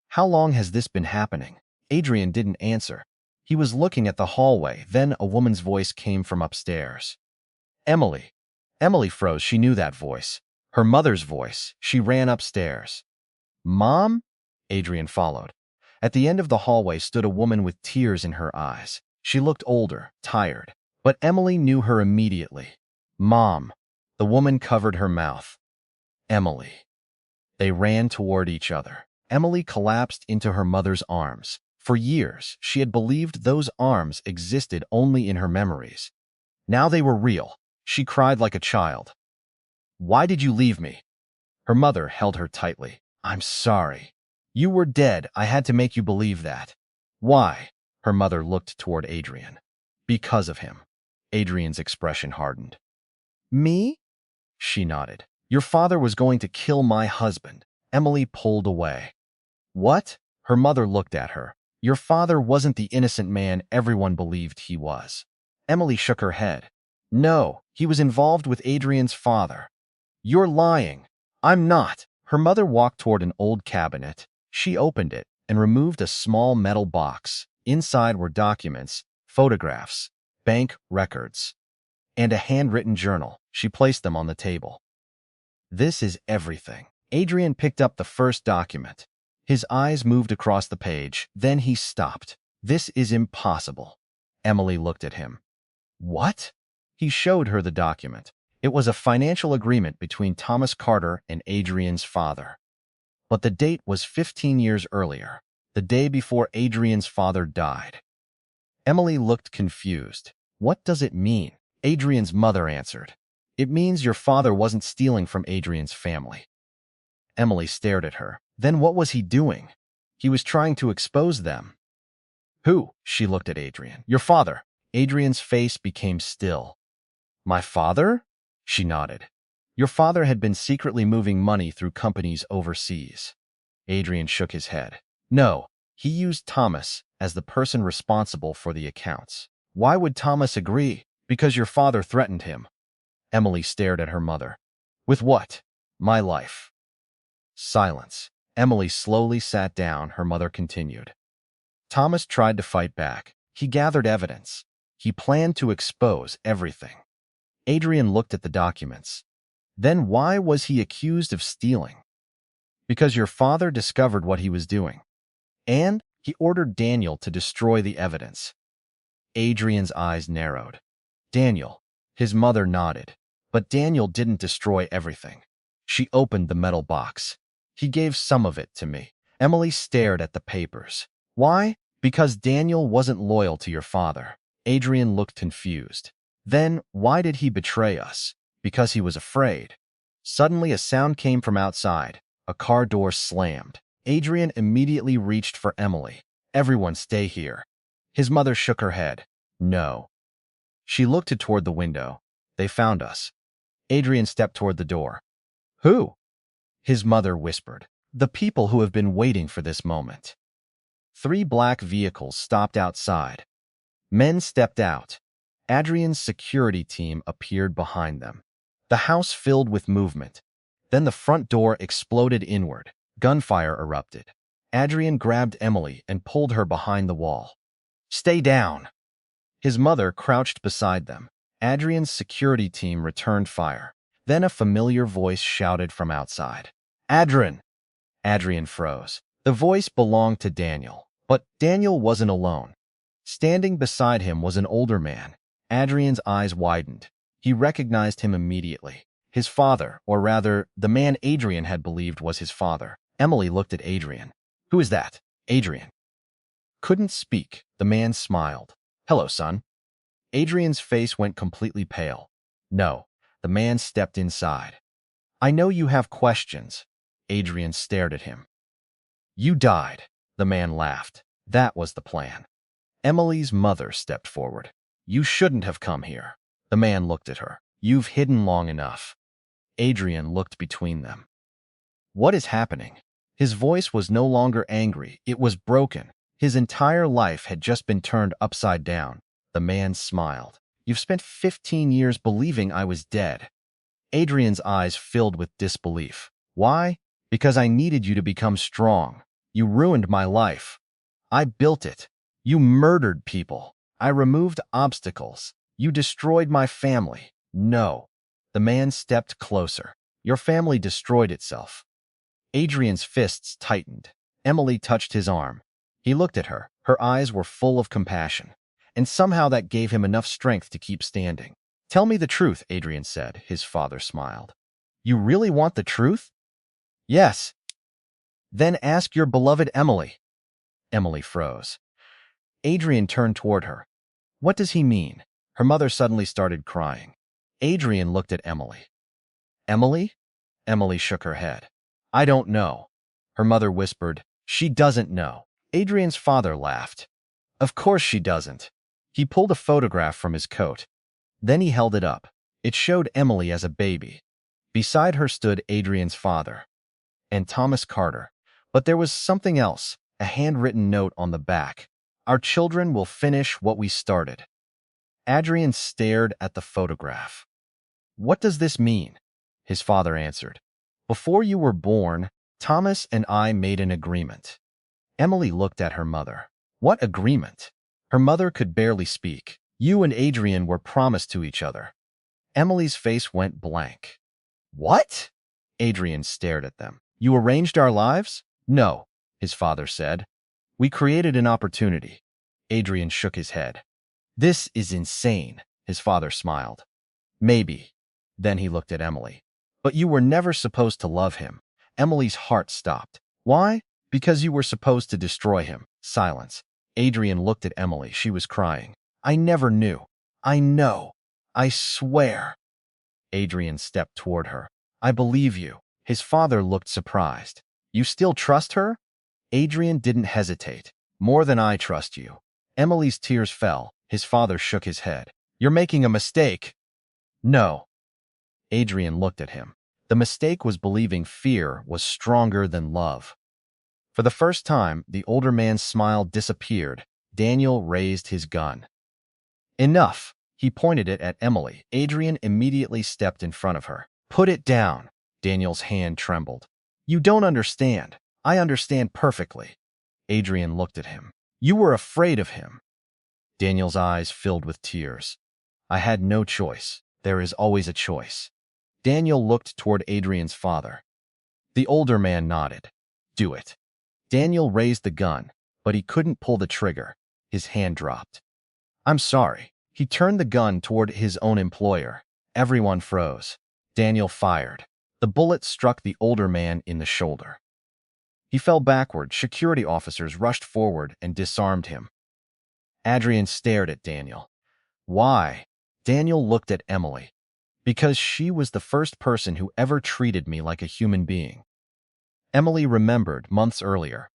"How long has this been happening?" Adrian didn't answer. He was looking at the hallway. Then a woman's voice came from upstairs. "Emily." Emily froze. She knew that voice. Her mother's voice. She ran upstairs. "Mom?" Adrian followed. At the end of the hallway stood a woman with tears in her eyes. She looked older, tired. But Emily knew her immediately. "Mom." The woman covered her mouth. "Emily." They ran toward each other. Emily collapsed into her mother's arms. For years, she had believed those arms existed only in her memories. Now they were real. She cried like a child. "Why did you leave me?" Her mother held her tightly. "I'm sorry. You were dead. I had to make you believe that." "Why?" Her mother looked toward Adrian. "Because of him." Adrian's expression hardened. "Me?" She nodded. "Your father was going to kill my husband." Emily pulled away. "What?" Her mother looked at her. "Your father wasn't the innocent man everyone believed he was." Emily shook her head. "No, he was involved with Adrian's father." "You're lying." "I'm not." Her mother walked toward an old cabinet. She opened it and removed a small metal box. Inside were documents, photographs, bank records, and a handwritten journal. She placed them on the table. "This is everything." Adrian picked up the first document. His eyes moved across the page. Then he stopped. "This is impossible." Emily looked at him. "What?" He showed her the document. It was a financial agreement between Thomas Carter and Adrian's father. But the date was 15 years earlier, the day before Adrian's father died. Emily looked confused. "What does it mean?" Adrian's mother answered. "It means your father wasn't stealing from Adrian's family." Emily stared at her. "Then what was he doing?" "He was trying to expose them." "Who?" She looked at Adrian. "Your father." Adrian's face became still. "My father?" She nodded. "Your father had been secretly moving money through companies overseas." Adrian shook his head. "No, he used Thomas as the person responsible for the accounts." "Why would Thomas agree?" "Because your father threatened him." Emily stared at her mother. "With what?" "My life." Silence. Emily slowly sat down. Her mother continued. "Thomas tried to fight back. He gathered evidence. He planned to expose everything. Adrian looked at the documents. Then why was he accused of stealing? Because your father discovered what he was doing. And he ordered Daniel to destroy the evidence. Adrian's eyes narrowed. Daniel. His mother nodded. But Daniel didn't destroy everything. She opened the metal box. He gave some of it to me. Emily stared at the papers. Why? Because Daniel wasn't loyal to your father. Adrian looked confused. Then, why did he betray us? Because he was afraid. Suddenly, a sound came from outside. A car door slammed. Adrian immediately reached for Emily. Everyone stay here. His mother shook her head. No. She looked toward the window. They found us. Adrian stepped toward the door. Who? His mother whispered. The people who have been waiting for this moment. 3 black vehicles stopped outside. Men stepped out. Adrian's security team appeared behind them. The house filled with movement. Then the front door exploded inward. Gunfire erupted. Adrian grabbed Emily and pulled her behind the wall. Stay down. His mother crouched beside them. Adrian's security team returned fire. Then a familiar voice shouted from outside. Adrian! Adrian froze. The voice belonged to Daniel. But Daniel wasn't alone. Standing beside him was an older man. Adrian's eyes widened. He recognized him immediately. His father, or rather, the man Adrian had believed was his father. Emily looked at Adrian. Who is that? Adrian couldn't speak. The man smiled. Hello, son. Adrian's face went completely pale. No. The man stepped inside. I know you have questions. Adrian stared at him. You died. The man laughed. That was the plan. Emily's mother stepped forward. You shouldn't have come here. The man looked at her. You've hidden long enough. Adrian looked between them. What is happening? His voice was no longer angry. It was broken. His entire life had just been turned upside down. The man smiled. You've spent 15 years believing I was dead. Adrian's eyes filled with disbelief. Why? Because I needed you to become strong. You ruined my life. I built it. You murdered people. I removed obstacles. You destroyed my family. No. The man stepped closer. Your family destroyed itself. Adrian's fists tightened. Emily touched his arm. He looked at her. Her eyes were full of compassion. And somehow that gave him enough strength to keep standing. Tell me the truth, Adrian said. His father smiled. You really want the truth? Yes. Then ask your beloved Emily. Emily froze. Adrian turned toward her. What does he mean? Her mother suddenly started crying. Adrian looked at Emily. Emily? Emily shook her head. I don't know. Her mother whispered. She doesn't know. Adrian's father laughed. Of course she doesn't. He pulled a photograph from his coat. Then he held it up. It showed Emily as a baby. Beside her stood Adrian's father. And Thomas Carter. But there was something else, a handwritten note on the back. Our children will finish what we started. Adrian stared at the photograph. What does this mean? His father answered. Before you were born, Thomas and I made an agreement. Emily looked at her mother. What agreement? Her mother could barely speak. You and Adrian were promised to each other. Emily's face went blank. What? Adrian stared at them. You arranged our lives? No, his father said. We created an opportunity. Adrian shook his head. This is insane, his father smiled. Maybe. Then he looked at Emily. But you were never supposed to love him. Emily's heart stopped. Why? Because you were supposed to destroy him. Silence. Adrian looked at Emily. She was crying. I never knew. I know. I swear. Adrian stepped toward her. I believe you. His father looked surprised. You still trust her? Adrian didn't hesitate. More than I trust you. Emily's tears fell. His father shook his head. You're making a mistake. No. Adrian looked at him. The mistake was believing fear was stronger than love. For the first time, the older man's smile disappeared. Daniel raised his gun. Enough. He pointed it at Emily. Adrian immediately stepped in front of her. Put it down. Daniel's hand trembled. You don't understand. I understand perfectly. Adrian looked at him. You were afraid of him. Daniel's eyes filled with tears. I had no choice. There is always a choice. Daniel looked toward Adrian's father. The older man nodded. Do it. Daniel raised the gun, but he couldn't pull the trigger. His hand dropped. I'm sorry. He turned the gun toward his own employer. Everyone froze. Daniel fired. The bullet struck the older man in the shoulder. He fell backward. Security officers rushed forward and disarmed him. Adrian stared at Daniel. Why? Daniel looked at Emily. Because she was the first person who ever treated me like a human being. Emily remembered months earlier.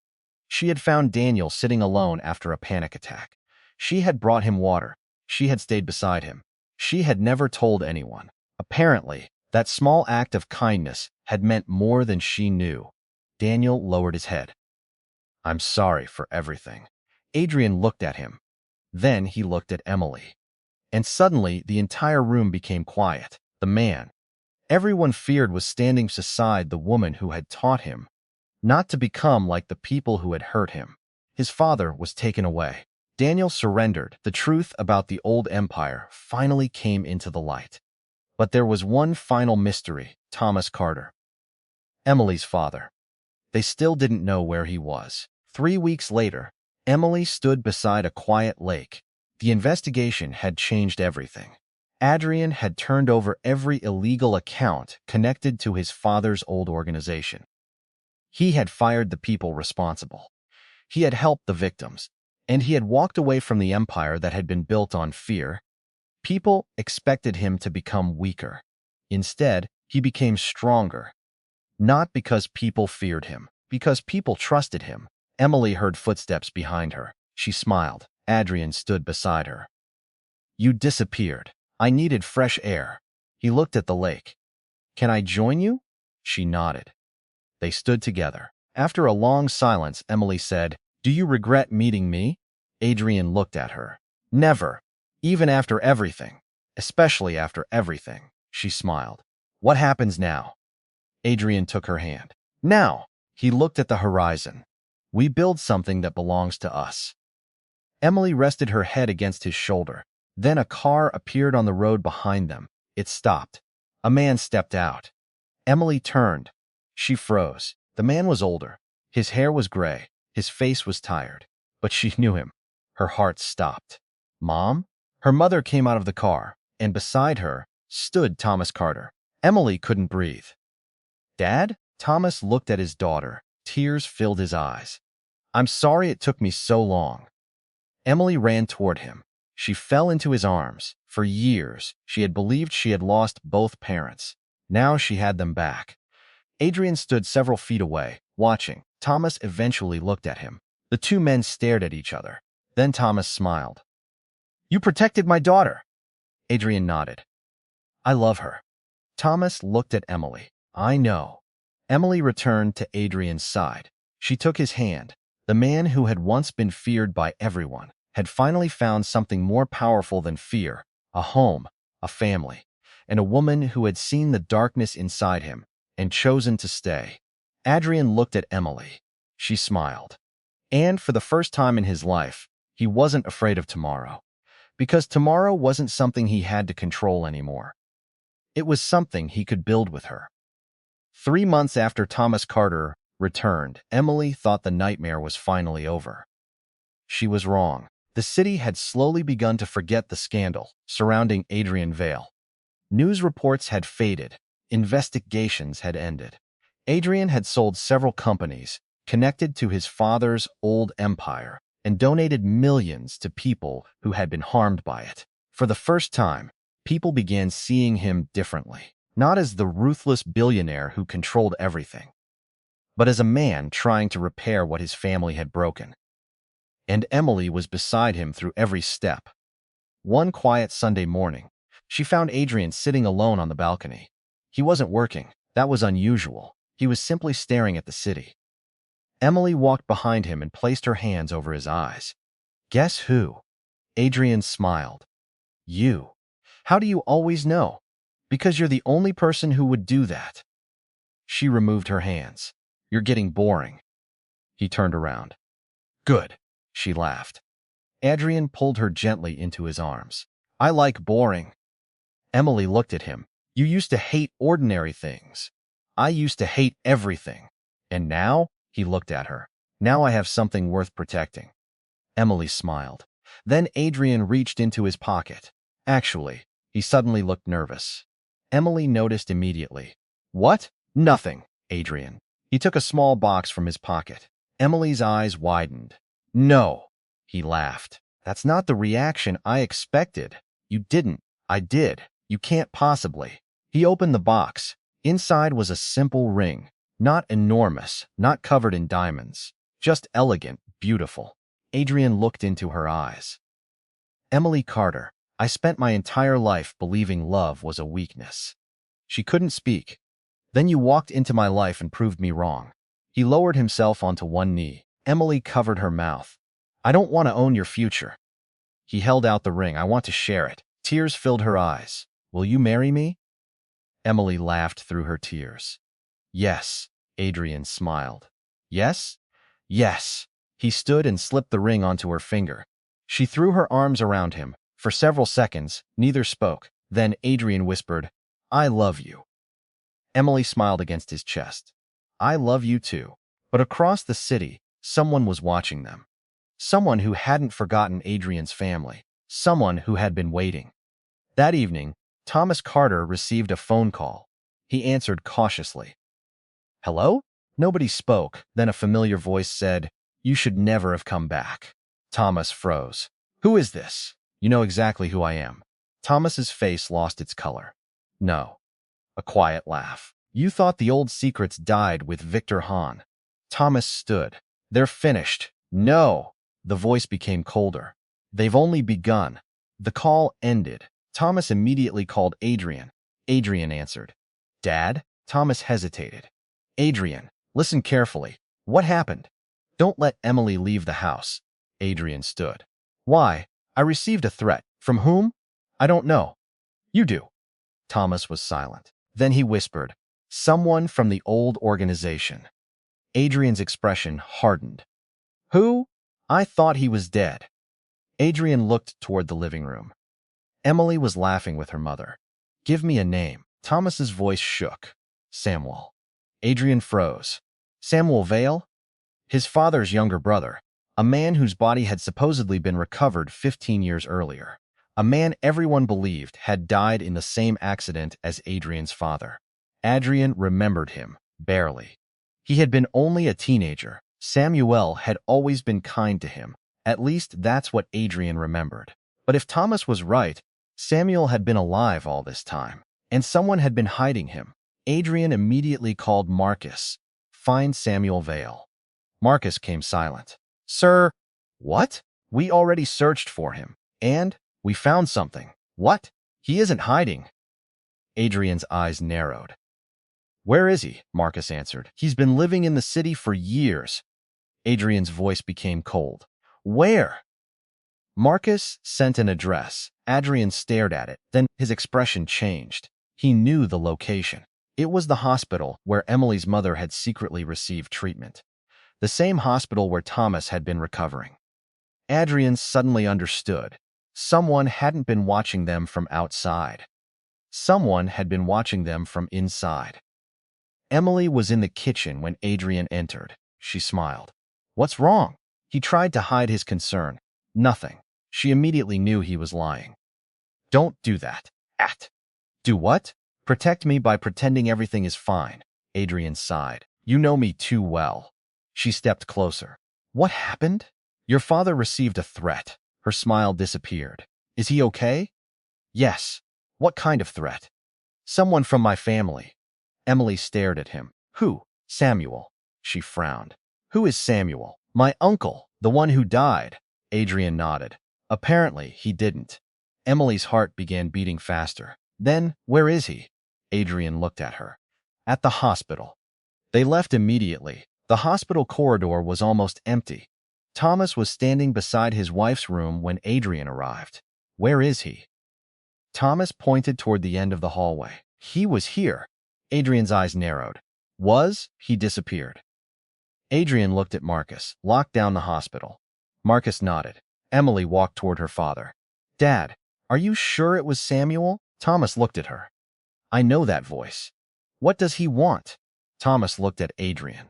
She had found Daniel sitting alone after a panic attack. She had brought him water. She had stayed beside him. She had never told anyone. Apparently, that small act of kindness had meant more than she knew. Daniel lowered his head. I'm sorry for everything. Adrian looked at him. Then he looked at Emily. And suddenly, the entire room became quiet. The man everyone feared was standing beside the woman who had taught him not to become like the people who had hurt him. His father was taken away. Daniel surrendered. The truth about the old empire finally came into the light. But there was one final mystery: Thomas Carter, Emily's father. They still didn't know where he was. 3 weeks later, Emily stood beside a quiet lake. The investigation had changed everything. Adrian had turned over every illegal account connected to his father's old organization. He had fired the people responsible. He had helped the victims, and he had walked away from the empire that had been built on fear. People expected him to become weaker. Instead, he became stronger. Not because people feared him, because people trusted him. Emily heard footsteps behind her. She smiled. Adrian stood beside her. You disappeared. I needed fresh air. He looked at the lake. Can I join you? She nodded. They stood together. After a long silence, Emily said, Do you regret meeting me? Adrian looked at her. Never. Even after everything. Especially after everything. She smiled. What happens now? Adrian took her hand. Now. He looked at the horizon. We build something that belongs to us. Emily rested her head against his shoulder. Then a car appeared on the road behind them. It stopped. A man stepped out. Emily turned. She froze. The man was older. His hair was gray. His face was tired. But she knew him. Her heart stopped. Mom? Her mother came out of the car, and beside her stood Thomas Carter. Emily couldn't breathe. Dad? Thomas looked at his daughter. Tears filled his eyes. I'm sorry it took me so long. Emily ran toward him. She fell into his arms. For years, she had believed she had lost both parents. Now she had them back. Adrian stood several feet away, watching. Thomas eventually looked at him. The two men stared at each other. Then Thomas smiled. You protected my daughter. Adrian nodded. I love her. Thomas looked at Emily. I know. Emily returned to Adrian's side. She took his hand. The man who had once been feared by everyone had finally found something more powerful than fear: a home, a family, and a woman who had seen the darkness inside him and chosen to stay. Adrian looked at Emily. She smiled. And for the first time in his life, he wasn't afraid of tomorrow. Because tomorrow wasn't something he had to control anymore. It was something he could build with her. 3 months after Thomas Carter returned, Emily thought the nightmare was finally over. She was wrong. The city had slowly begun to forget the scandal surrounding Adrian Vale. News reports had faded. Investigations had ended. Adrian had sold several companies connected to his father's old empire and donated millions to people who had been harmed by it. For the first time, people began seeing him differently, not as the ruthless billionaire who controlled everything, but as a man trying to repair what his family had broken. And Emily was beside him through every step. One quiet Sunday morning, she found Adrian sitting alone on the balcony. He wasn't working. That was unusual. He was simply staring at the city. Emily walked behind him and placed her hands over his eyes. Guess who? Adrian smiled. You. How do you always know? Because you're the only person who would do that. She removed her hands. You're getting boring. He turned around. Good. She laughed. Adrian pulled her gently into his arms. I like boring. Emily looked at him. You used to hate ordinary things. I used to hate everything. And now? He looked at her. Now I have something worth protecting. Emily smiled. Then Adrian reached into his pocket. Actually, he suddenly looked nervous. Emily noticed immediately. What? Nothing, Adrian. He took a small box from his pocket. Emily's eyes widened. No, he laughed. That's not the reaction I expected. You didn't. I did. You can't possibly. He opened the box. Inside was a simple ring. Not enormous, not covered in diamonds. Just elegant, beautiful. Adrian looked into her eyes. Emily Carter, I spent my entire life believing love was a weakness. She couldn't speak. Then you walked into my life and proved me wrong. He lowered himself onto one knee. Emily covered her mouth. I don't want to own your future. He held out the ring. I want to share it. Tears filled her eyes. Will you marry me? Emily laughed through her tears. Yes, Adrian smiled. Yes? Yes. He stood and slipped the ring onto her finger. She threw her arms around him. For several seconds, neither spoke. Then Adrian whispered, I love you. Emily smiled against his chest. I love you too. But across the city, someone was watching them. Someone who hadn't forgotten Adrian's family. Someone who had been waiting. That evening, Thomas Carter received a phone call. He answered cautiously. Hello? Nobody spoke. Then a familiar voice said, You should never have come back. Thomas froze. Who is this? You know exactly who I am. Thomas's face lost its color. No. A quiet laugh. You thought the old secrets died with Victor Hahn. Thomas stood. They're finished. No. The voice became colder. They've only begun. The call ended. Thomas immediately called Adrian. Adrian answered. Dad? Thomas hesitated. Adrian, listen carefully. What happened? Don't let Emily leave the house. Adrian stood. Why? I received a threat. From whom? I don't know. You do. Thomas was silent. Then he whispered, Someone from the old organization. Adrian's expression hardened. Who? I thought he was dead. Adrian looked toward the living room. Emily was laughing with her mother. Give me a name. Thomas's voice shook. Samuel. Adrian froze. Samuel Vale? His father's younger brother, a man whose body had supposedly been recovered 15 years earlier. A man everyone believed had died in the same accident as Adrian's father. Adrian remembered him, barely. He had been only a teenager. Samuel had always been kind to him. At least that's what Adrian remembered. But if Thomas was right, Samuel had been alive all this time, and someone had been hiding him. Adrian immediately called Marcus. Find Samuel Vale. Marcus came silent. Sir, what? We already searched for him, and we found something. What? He isn't hiding. Adrian's eyes narrowed. Where is he? Marcus answered. He's been living in the city for years. Adrian's voice became cold. Where? Marcus sent an address. Adrian stared at it. Then his expression changed. He knew the location. It was the hospital where Emily's mother had secretly received treatment. The same hospital where Thomas had been recovering. Adrian suddenly understood. Someone hadn't been watching them from outside. Someone had been watching them from inside. Emily was in the kitchen when Adrian entered. She smiled. What's wrong? He tried to hide his concern. Nothing. She immediately knew he was lying. Don't do that. Do what? Protect me by pretending everything is fine. Adrian sighed. You know me too well. She stepped closer. What happened? Your father received a threat. Her smile disappeared. Is he okay? Yes. What kind of threat? Someone from my family. Emily stared at him. Who? Samuel. She frowned. Who is Samuel? My uncle, the one who died. Adrian nodded. Apparently, he didn't. Emily's heart began beating faster. Then, where is he? Adrian looked at her. At the hospital. They left immediately. The hospital corridor was almost empty. Thomas was standing beside his wife's room when Adrian arrived. Where is he? Thomas pointed toward the end of the hallway. He was here. Adrian's eyes narrowed. He disappeared. Adrian looked at Marcus. Locked down the hospital. Marcus nodded. Emily walked toward her father. Dad, are you sure it was Samuel? Thomas looked at her. I know that voice. What does he want? Thomas looked at Adrian.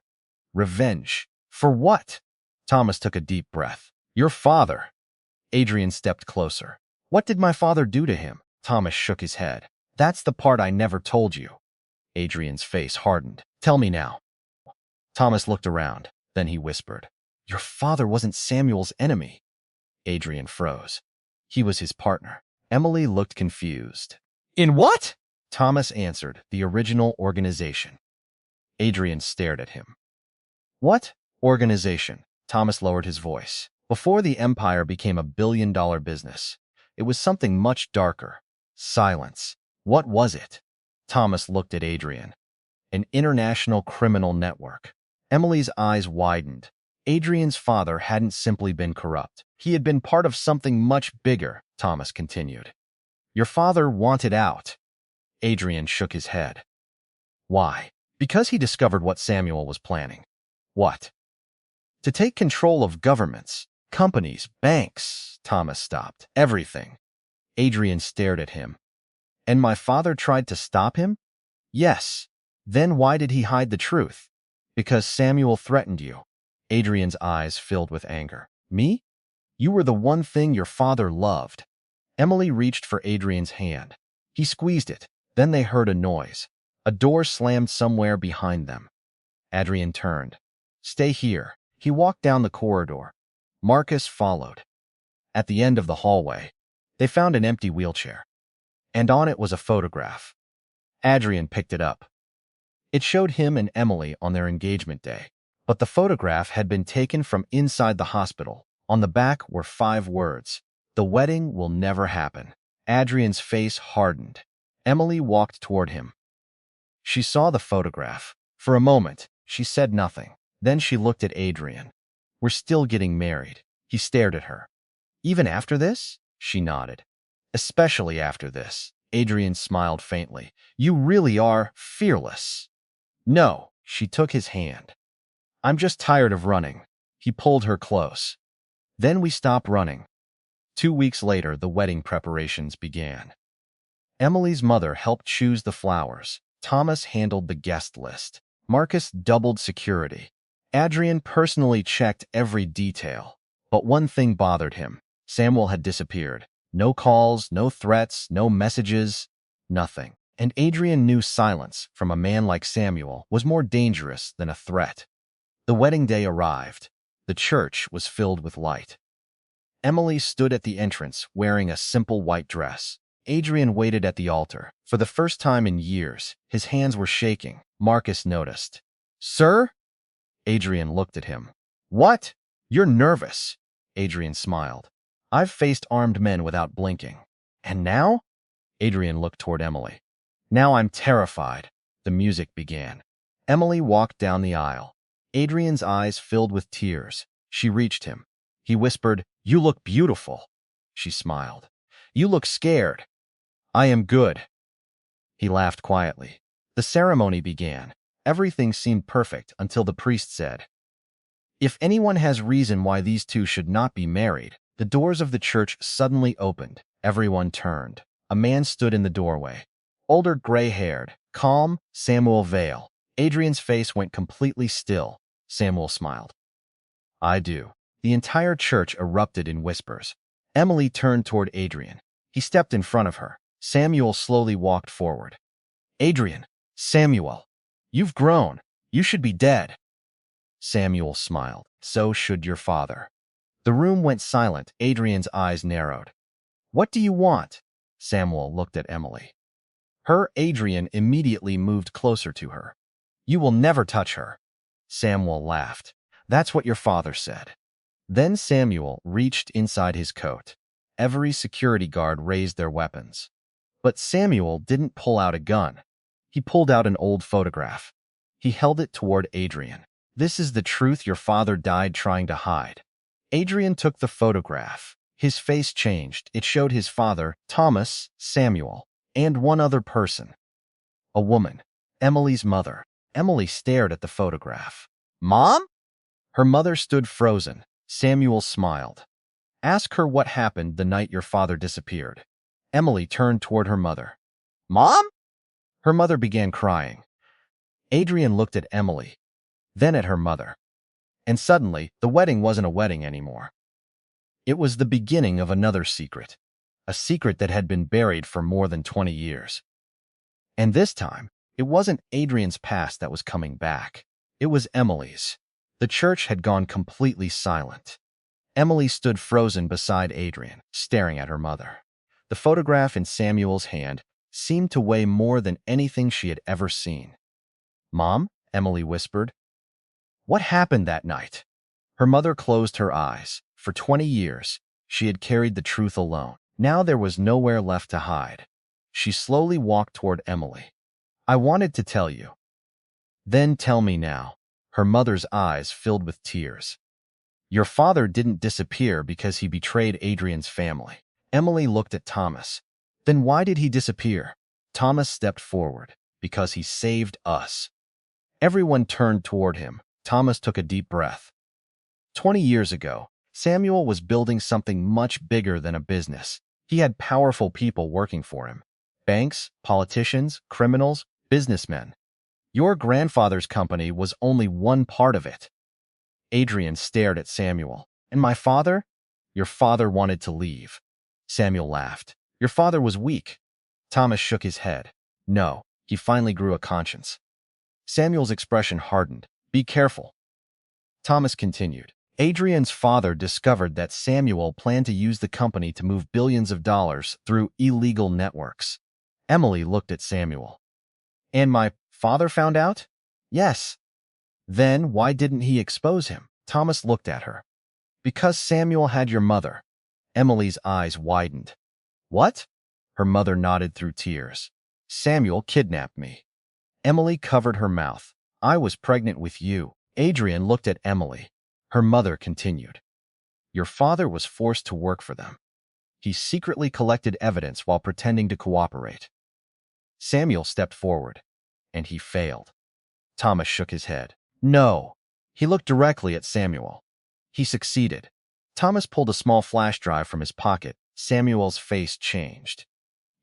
Revenge. For what? Thomas took a deep breath. Your father. Adrian stepped closer. What did my father do to him? Thomas shook his head. That's the part I never told you. Adrian's face hardened. Tell me now. Thomas looked around. Then he whispered. Your father wasn't Samuel's enemy. Adrian froze. He was his partner. Emily looked confused. In what? Thomas answered, the original organization. Adrian stared at him. What organization? Thomas lowered his voice. Before the empire became a billion-dollar business, it was something much darker. Silence. What was it? Thomas looked at Adrian. An international criminal network. Emily's eyes widened. Adrian's father hadn't simply been corrupt. He had been part of something much bigger, Thomas continued. Your father wanted out. Adrian shook his head. Why? Because he discovered what Samuel was planning. What? To take control of governments, companies, banks. Thomas stopped. Everything. Adrian stared at him. And my father tried to stop him? Yes. Then why did he hide the truth? Because Samuel threatened you. Adrian's eyes filled with anger. Me? You were the one thing your father loved. Emily reached for Adrian's hand. He squeezed it. Then they heard a noise. A door slammed somewhere behind them. Adrian turned. Stay here. He walked down the corridor. Marcus followed. At the end of the hallway, they found an empty wheelchair. And on it was a photograph. Adrian picked it up. It showed him and Emily on their engagement day. But the photograph had been taken from inside the hospital. On the back were 5 words. The wedding will never happen. Adrian's face hardened. Emily walked toward him. She saw the photograph. For a moment, she said nothing. Then she looked at Adrian. We're still getting married. He stared at her. Even after this? She nodded. Especially after this. Adrian smiled faintly. You really are fearless. No, she took his hand. I'm just tired of running. He pulled her close. Then we stopped running. 2 weeks later, the wedding preparations began. Emily's mother helped choose the flowers. Thomas handled the guest list. Marcus doubled security. Adrian personally checked every detail. But one thing bothered him. Samuel had disappeared. No calls, no threats, no messages, nothing. And Adrian knew silence from a man like Samuel was more dangerous than a threat. The wedding day arrived. The church was filled with light. Emily stood at the entrance wearing a simple white dress. Adrian waited at the altar. For the first time in years, his hands were shaking. Marcus noticed. Sir? Adrian looked at him. What? You're nervous. Adrian smiled. I've faced armed men without blinking. And now? Adrian looked toward Emily. Now I'm terrified. The music began. Emily walked down the aisle. Adrian's eyes filled with tears. She reached him. He whispered, You look beautiful. She smiled. You look scared. I am good. He laughed quietly. The ceremony began. Everything seemed perfect until the priest said, If anyone has reason why these two should not be married, the doors of the church suddenly opened. Everyone turned. A man stood in the doorway. Older, gray-haired, calm, Samuel Vale. Adrian's face went completely still. Samuel smiled. I do. The entire church erupted in whispers. Emily turned toward Adrian. He stepped in front of her. Samuel slowly walked forward. Adrian, Samuel, you've grown. You should be dead. Samuel smiled. So should your father. The room went silent. Adrian's eyes narrowed. What do you want? Samuel looked at Emily. Adrian immediately moved closer to her. You will never touch her. Samuel laughed. That's what your father said. Then Samuel reached inside his coat. Every security guard raised their weapons. But Samuel didn't pull out a gun. He pulled out an old photograph. He held it toward Adrian. This is the truth your father died trying to hide. Adrian took the photograph. His face changed. It showed his father, Thomas, Samuel, and one other person. A woman. Emily's mother. Emily stared at the photograph. Mom? Her mother stood frozen. Samuel smiled. Ask her what happened the night your father disappeared. Emily turned toward her mother. Mom? Her mother began crying. Adrian looked at Emily, then at her mother. And suddenly, the wedding wasn't a wedding anymore. It was the beginning of another secret, a secret that had been buried for more than 20 years. And this time, it wasn't Adrian's past that was coming back. It was Emily's. The church had gone completely silent. Emily stood frozen beside Adrian, staring at her mother. The photograph in Samuel's hand seemed to weigh more than anything she had ever seen. Mom, Emily whispered. What happened that night? Her mother closed her eyes. For 20 years, she had carried the truth alone. Now there was nowhere left to hide. She slowly walked toward Emily. I wanted to tell you. Then tell me now. Her mother's eyes filled with tears. Your father didn't disappear because he betrayed Adrian's family. Emily looked at Thomas. Then why did he disappear? Thomas stepped forward. Because he saved us. Everyone turned toward him. Thomas took a deep breath. 20 years ago, Samuel was building something much bigger than a business. He had powerful people working for him. Banks, politicians, criminals, businessmen. Your grandfather's company was only one part of it. Adrian stared at Samuel. And my father? Your father wanted to leave. Samuel laughed. Your father was weak. Thomas shook his head. No, he finally grew a conscience. Samuel's expression hardened. Be careful. Thomas continued. Adrian's father discovered that Samuel planned to use the company to move billions of dollars through illegal networks. Emily looked at Samuel. And my father found out? Yes. Then why didn't he expose him? Thomas looked at her. Because Samuel had your mother. Emily's eyes widened. What? Her mother nodded through tears. Samuel kidnapped me. Emily covered her mouth. I was pregnant with you. Adrian looked at Emily. Her mother continued. Your father was forced to work for them. He secretly collected evidence while pretending to cooperate. Samuel stepped forward, and he failed. Thomas shook his head. No. He looked directly at Samuel. He succeeded. Thomas pulled a small flash drive from his pocket. Samuel's face changed.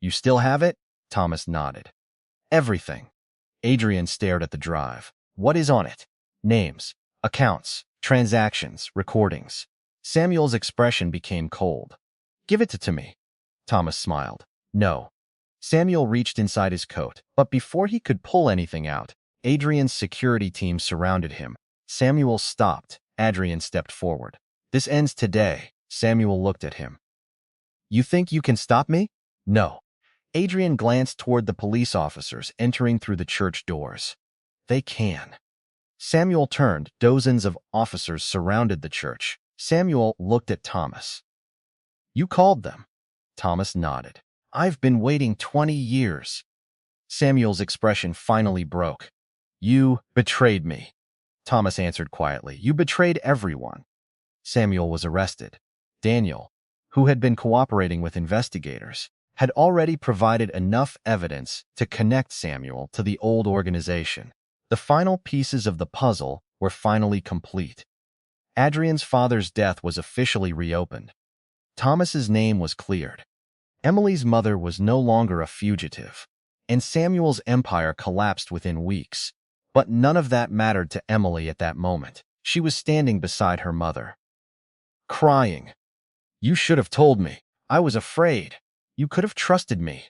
You still have it? Thomas nodded. Everything. Adrian stared at the drive. What is on it? Names, accounts, transactions, recordings. Samuel's expression became cold. Give it to me. Thomas smiled. No. Samuel reached inside his coat, but before he could pull anything out, Adrian's security team surrounded him. Samuel stopped. Adrian stepped forward. This ends today. Samuel looked at him. You think you can stop me? No. Adrian glanced toward the police officers entering through the church doors. They can. Samuel turned. Dozens of officers surrounded the church. Samuel looked at Thomas. You called them. Thomas nodded. I've been waiting 20 years. Samuel's expression finally broke. You betrayed me. Thomas answered quietly. You betrayed everyone. Samuel was arrested. Daniel, who had been cooperating with investigators, had already provided enough evidence to connect Samuel to the old organization. The final pieces of the puzzle were finally complete. Adrian's father's death was officially reopened. Thomas's name was cleared. Emily's mother was no longer a fugitive, and Samuel's empire collapsed within weeks. But none of that mattered to Emily at that moment. She was standing beside her mother, crying. You should have told me. I was afraid. You could have trusted me.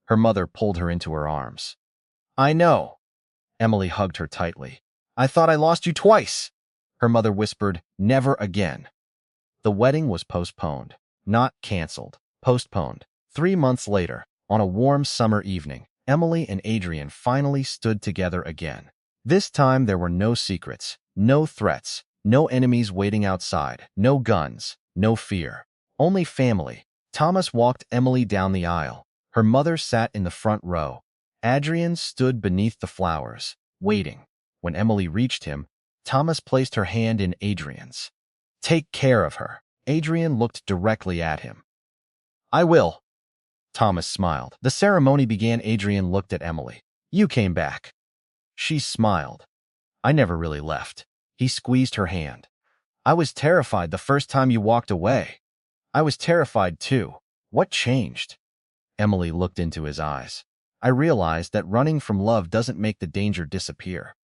Her mother pulled her into her arms. I know. Emily hugged her tightly. I thought I lost you twice. Her mother whispered, never again. The wedding was postponed, not canceled, postponed. 3 months later, on a warm summer evening, Emily and Adrian finally stood together again. This time there were no secrets, no threats, no enemies waiting outside, no guns, no fear. Only family. Thomas walked Emily down the aisle. Her mother sat in the front row. Adrian stood beneath the flowers, waiting. When Emily reached him, Thomas placed her hand in Adrian's. Take care of her. Adrian looked directly at him. I will. Thomas smiled. The ceremony began. Adrian looked at Emily. You came back. She smiled. I never really left. He squeezed her hand. I was terrified the first time you walked away. I was terrified too. What changed? Emily looked into his eyes. I realized that running from love doesn't make the danger disappear.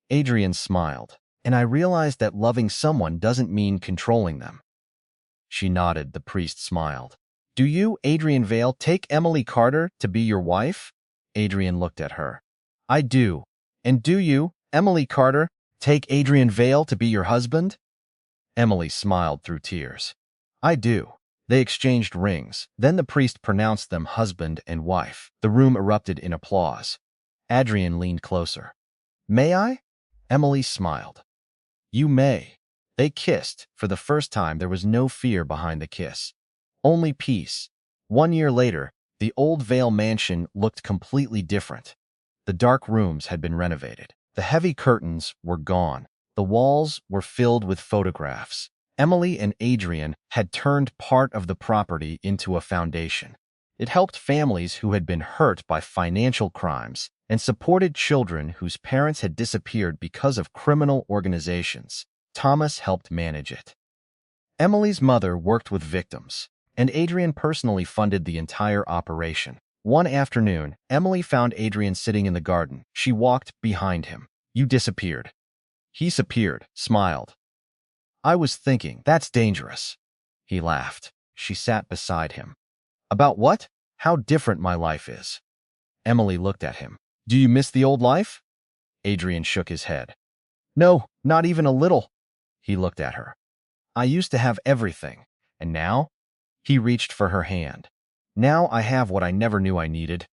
Adrian smiled, and I realized that loving someone doesn't mean controlling them. She nodded. The priest smiled. Do you, Adrian Vale, take Emily Carter to be your wife? Adrian looked at her. I do. And do you, Emily Carter, take Adrian Vale to be your husband? Emily smiled through tears. I do. They exchanged rings. Then the priest pronounced them husband and wife. The room erupted in applause. Adrian leaned closer. May I? Emily smiled. You may. They kissed. For the first time, there was no fear behind the kiss. Only peace. 1 year later, the old Vale mansion looked completely different. The dark rooms had been renovated. The heavy curtains were gone. The walls were filled with photographs. Emily and Adrian had turned part of the property into a foundation. It helped families who had been hurt by financial crimes and supported children whose parents had disappeared because of criminal organizations. Thomas helped manage it. Emily's mother worked with victims, and Adrian personally funded the entire operation. One afternoon, Emily found Adrian sitting in the garden. She walked behind him. You disappeared. He disappeared, smiled. I was thinking, that's dangerous. He laughed. She sat beside him. About what? How different my life is. Emily looked at him. Do you miss the old life? Adrian shook his head. No, not even a little. He looked at her. I used to have everything, and now? He reached for her hand. Now I have what I never knew I needed.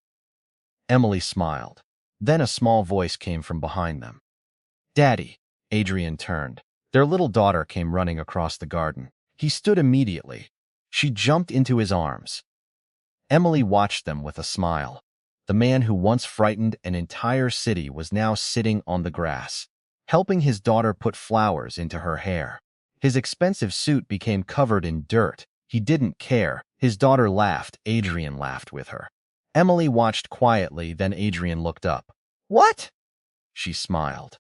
Emily smiled. Then a small voice came from behind them. Daddy. Adrian turned. Their little daughter came running across the garden. He stood immediately. She jumped into his arms. Emily watched them with a smile. The man who once frightened an entire city was now sitting on the grass, helping his daughter put flowers into her hair. His expensive suit became covered in dirt. He didn't care. His daughter laughed. Adrian laughed with her. Emily watched quietly, then Adrian looked up. What? She smiled.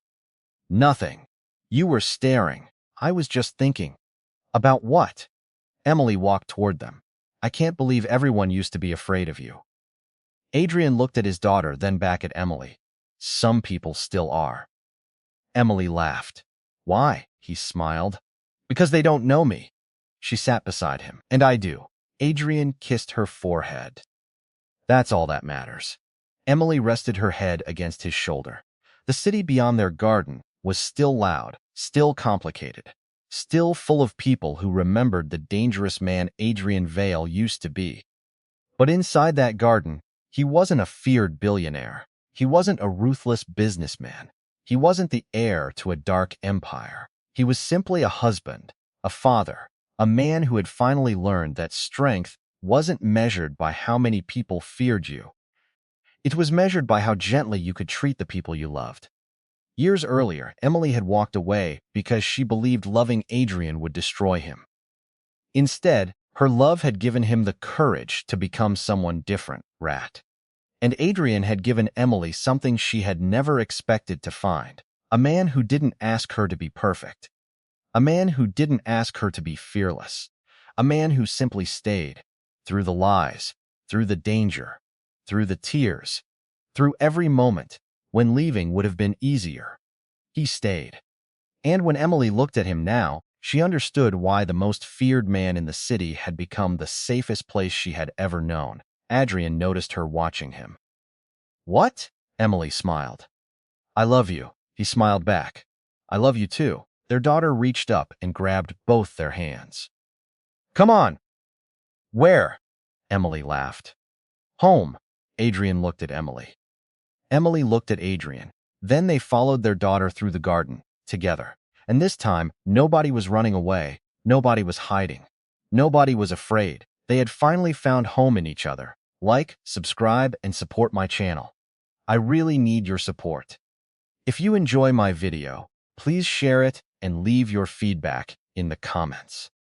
Nothing. You were staring. I was just thinking. About what? Emily walked toward them. I can't believe everyone used to be afraid of you. Adrian looked at his daughter, then back at Emily. Some people still are. Emily laughed. Why? He smiled. Because they don't know me. She sat beside him. And I do. Adrian kissed her forehead. That's all that matters. Emily rested her head against his shoulder. The city beyond their garden was still loud, still complicated, still full of people who remembered the dangerous man Adrian Vale used to be. But inside that garden, he wasn't a feared billionaire. He wasn't a ruthless businessman. He wasn't the heir to a dark empire. He was simply a husband, a father, a man who had finally learned that strength wasn't measured by how many people feared you. It was measured by how gently you could treat the people you loved. Years earlier, Emily had walked away because she believed loving Adrian would destroy him. Instead, her love had given him the courage to become someone different, Rat. And Adrian had given Emily something she had never expected to find. A man who didn't ask her to be perfect. A man who didn't ask her to be fearless. A man who simply stayed. Through the lies, through the danger, through the tears, through every moment when leaving would have been easier. He stayed. And when Emily looked at him now, she understood why the most feared man in the city had become the safest place she had ever known. Adrian noticed her watching him. What? Emily smiled. I love you. He smiled back. I love you too. Their daughter reached up and grabbed both their hands. Come on. Where? Emily laughed. Home. Adrian looked at Emily. Emily looked at Adrian. Then they followed their daughter through the garden, together. And this time, nobody was running away. Nobody was hiding. Nobody was afraid. They had finally found home in each other. Like, subscribe, and support my channel. I really need your support. If you enjoy my video, please share it and leave your feedback in the comments.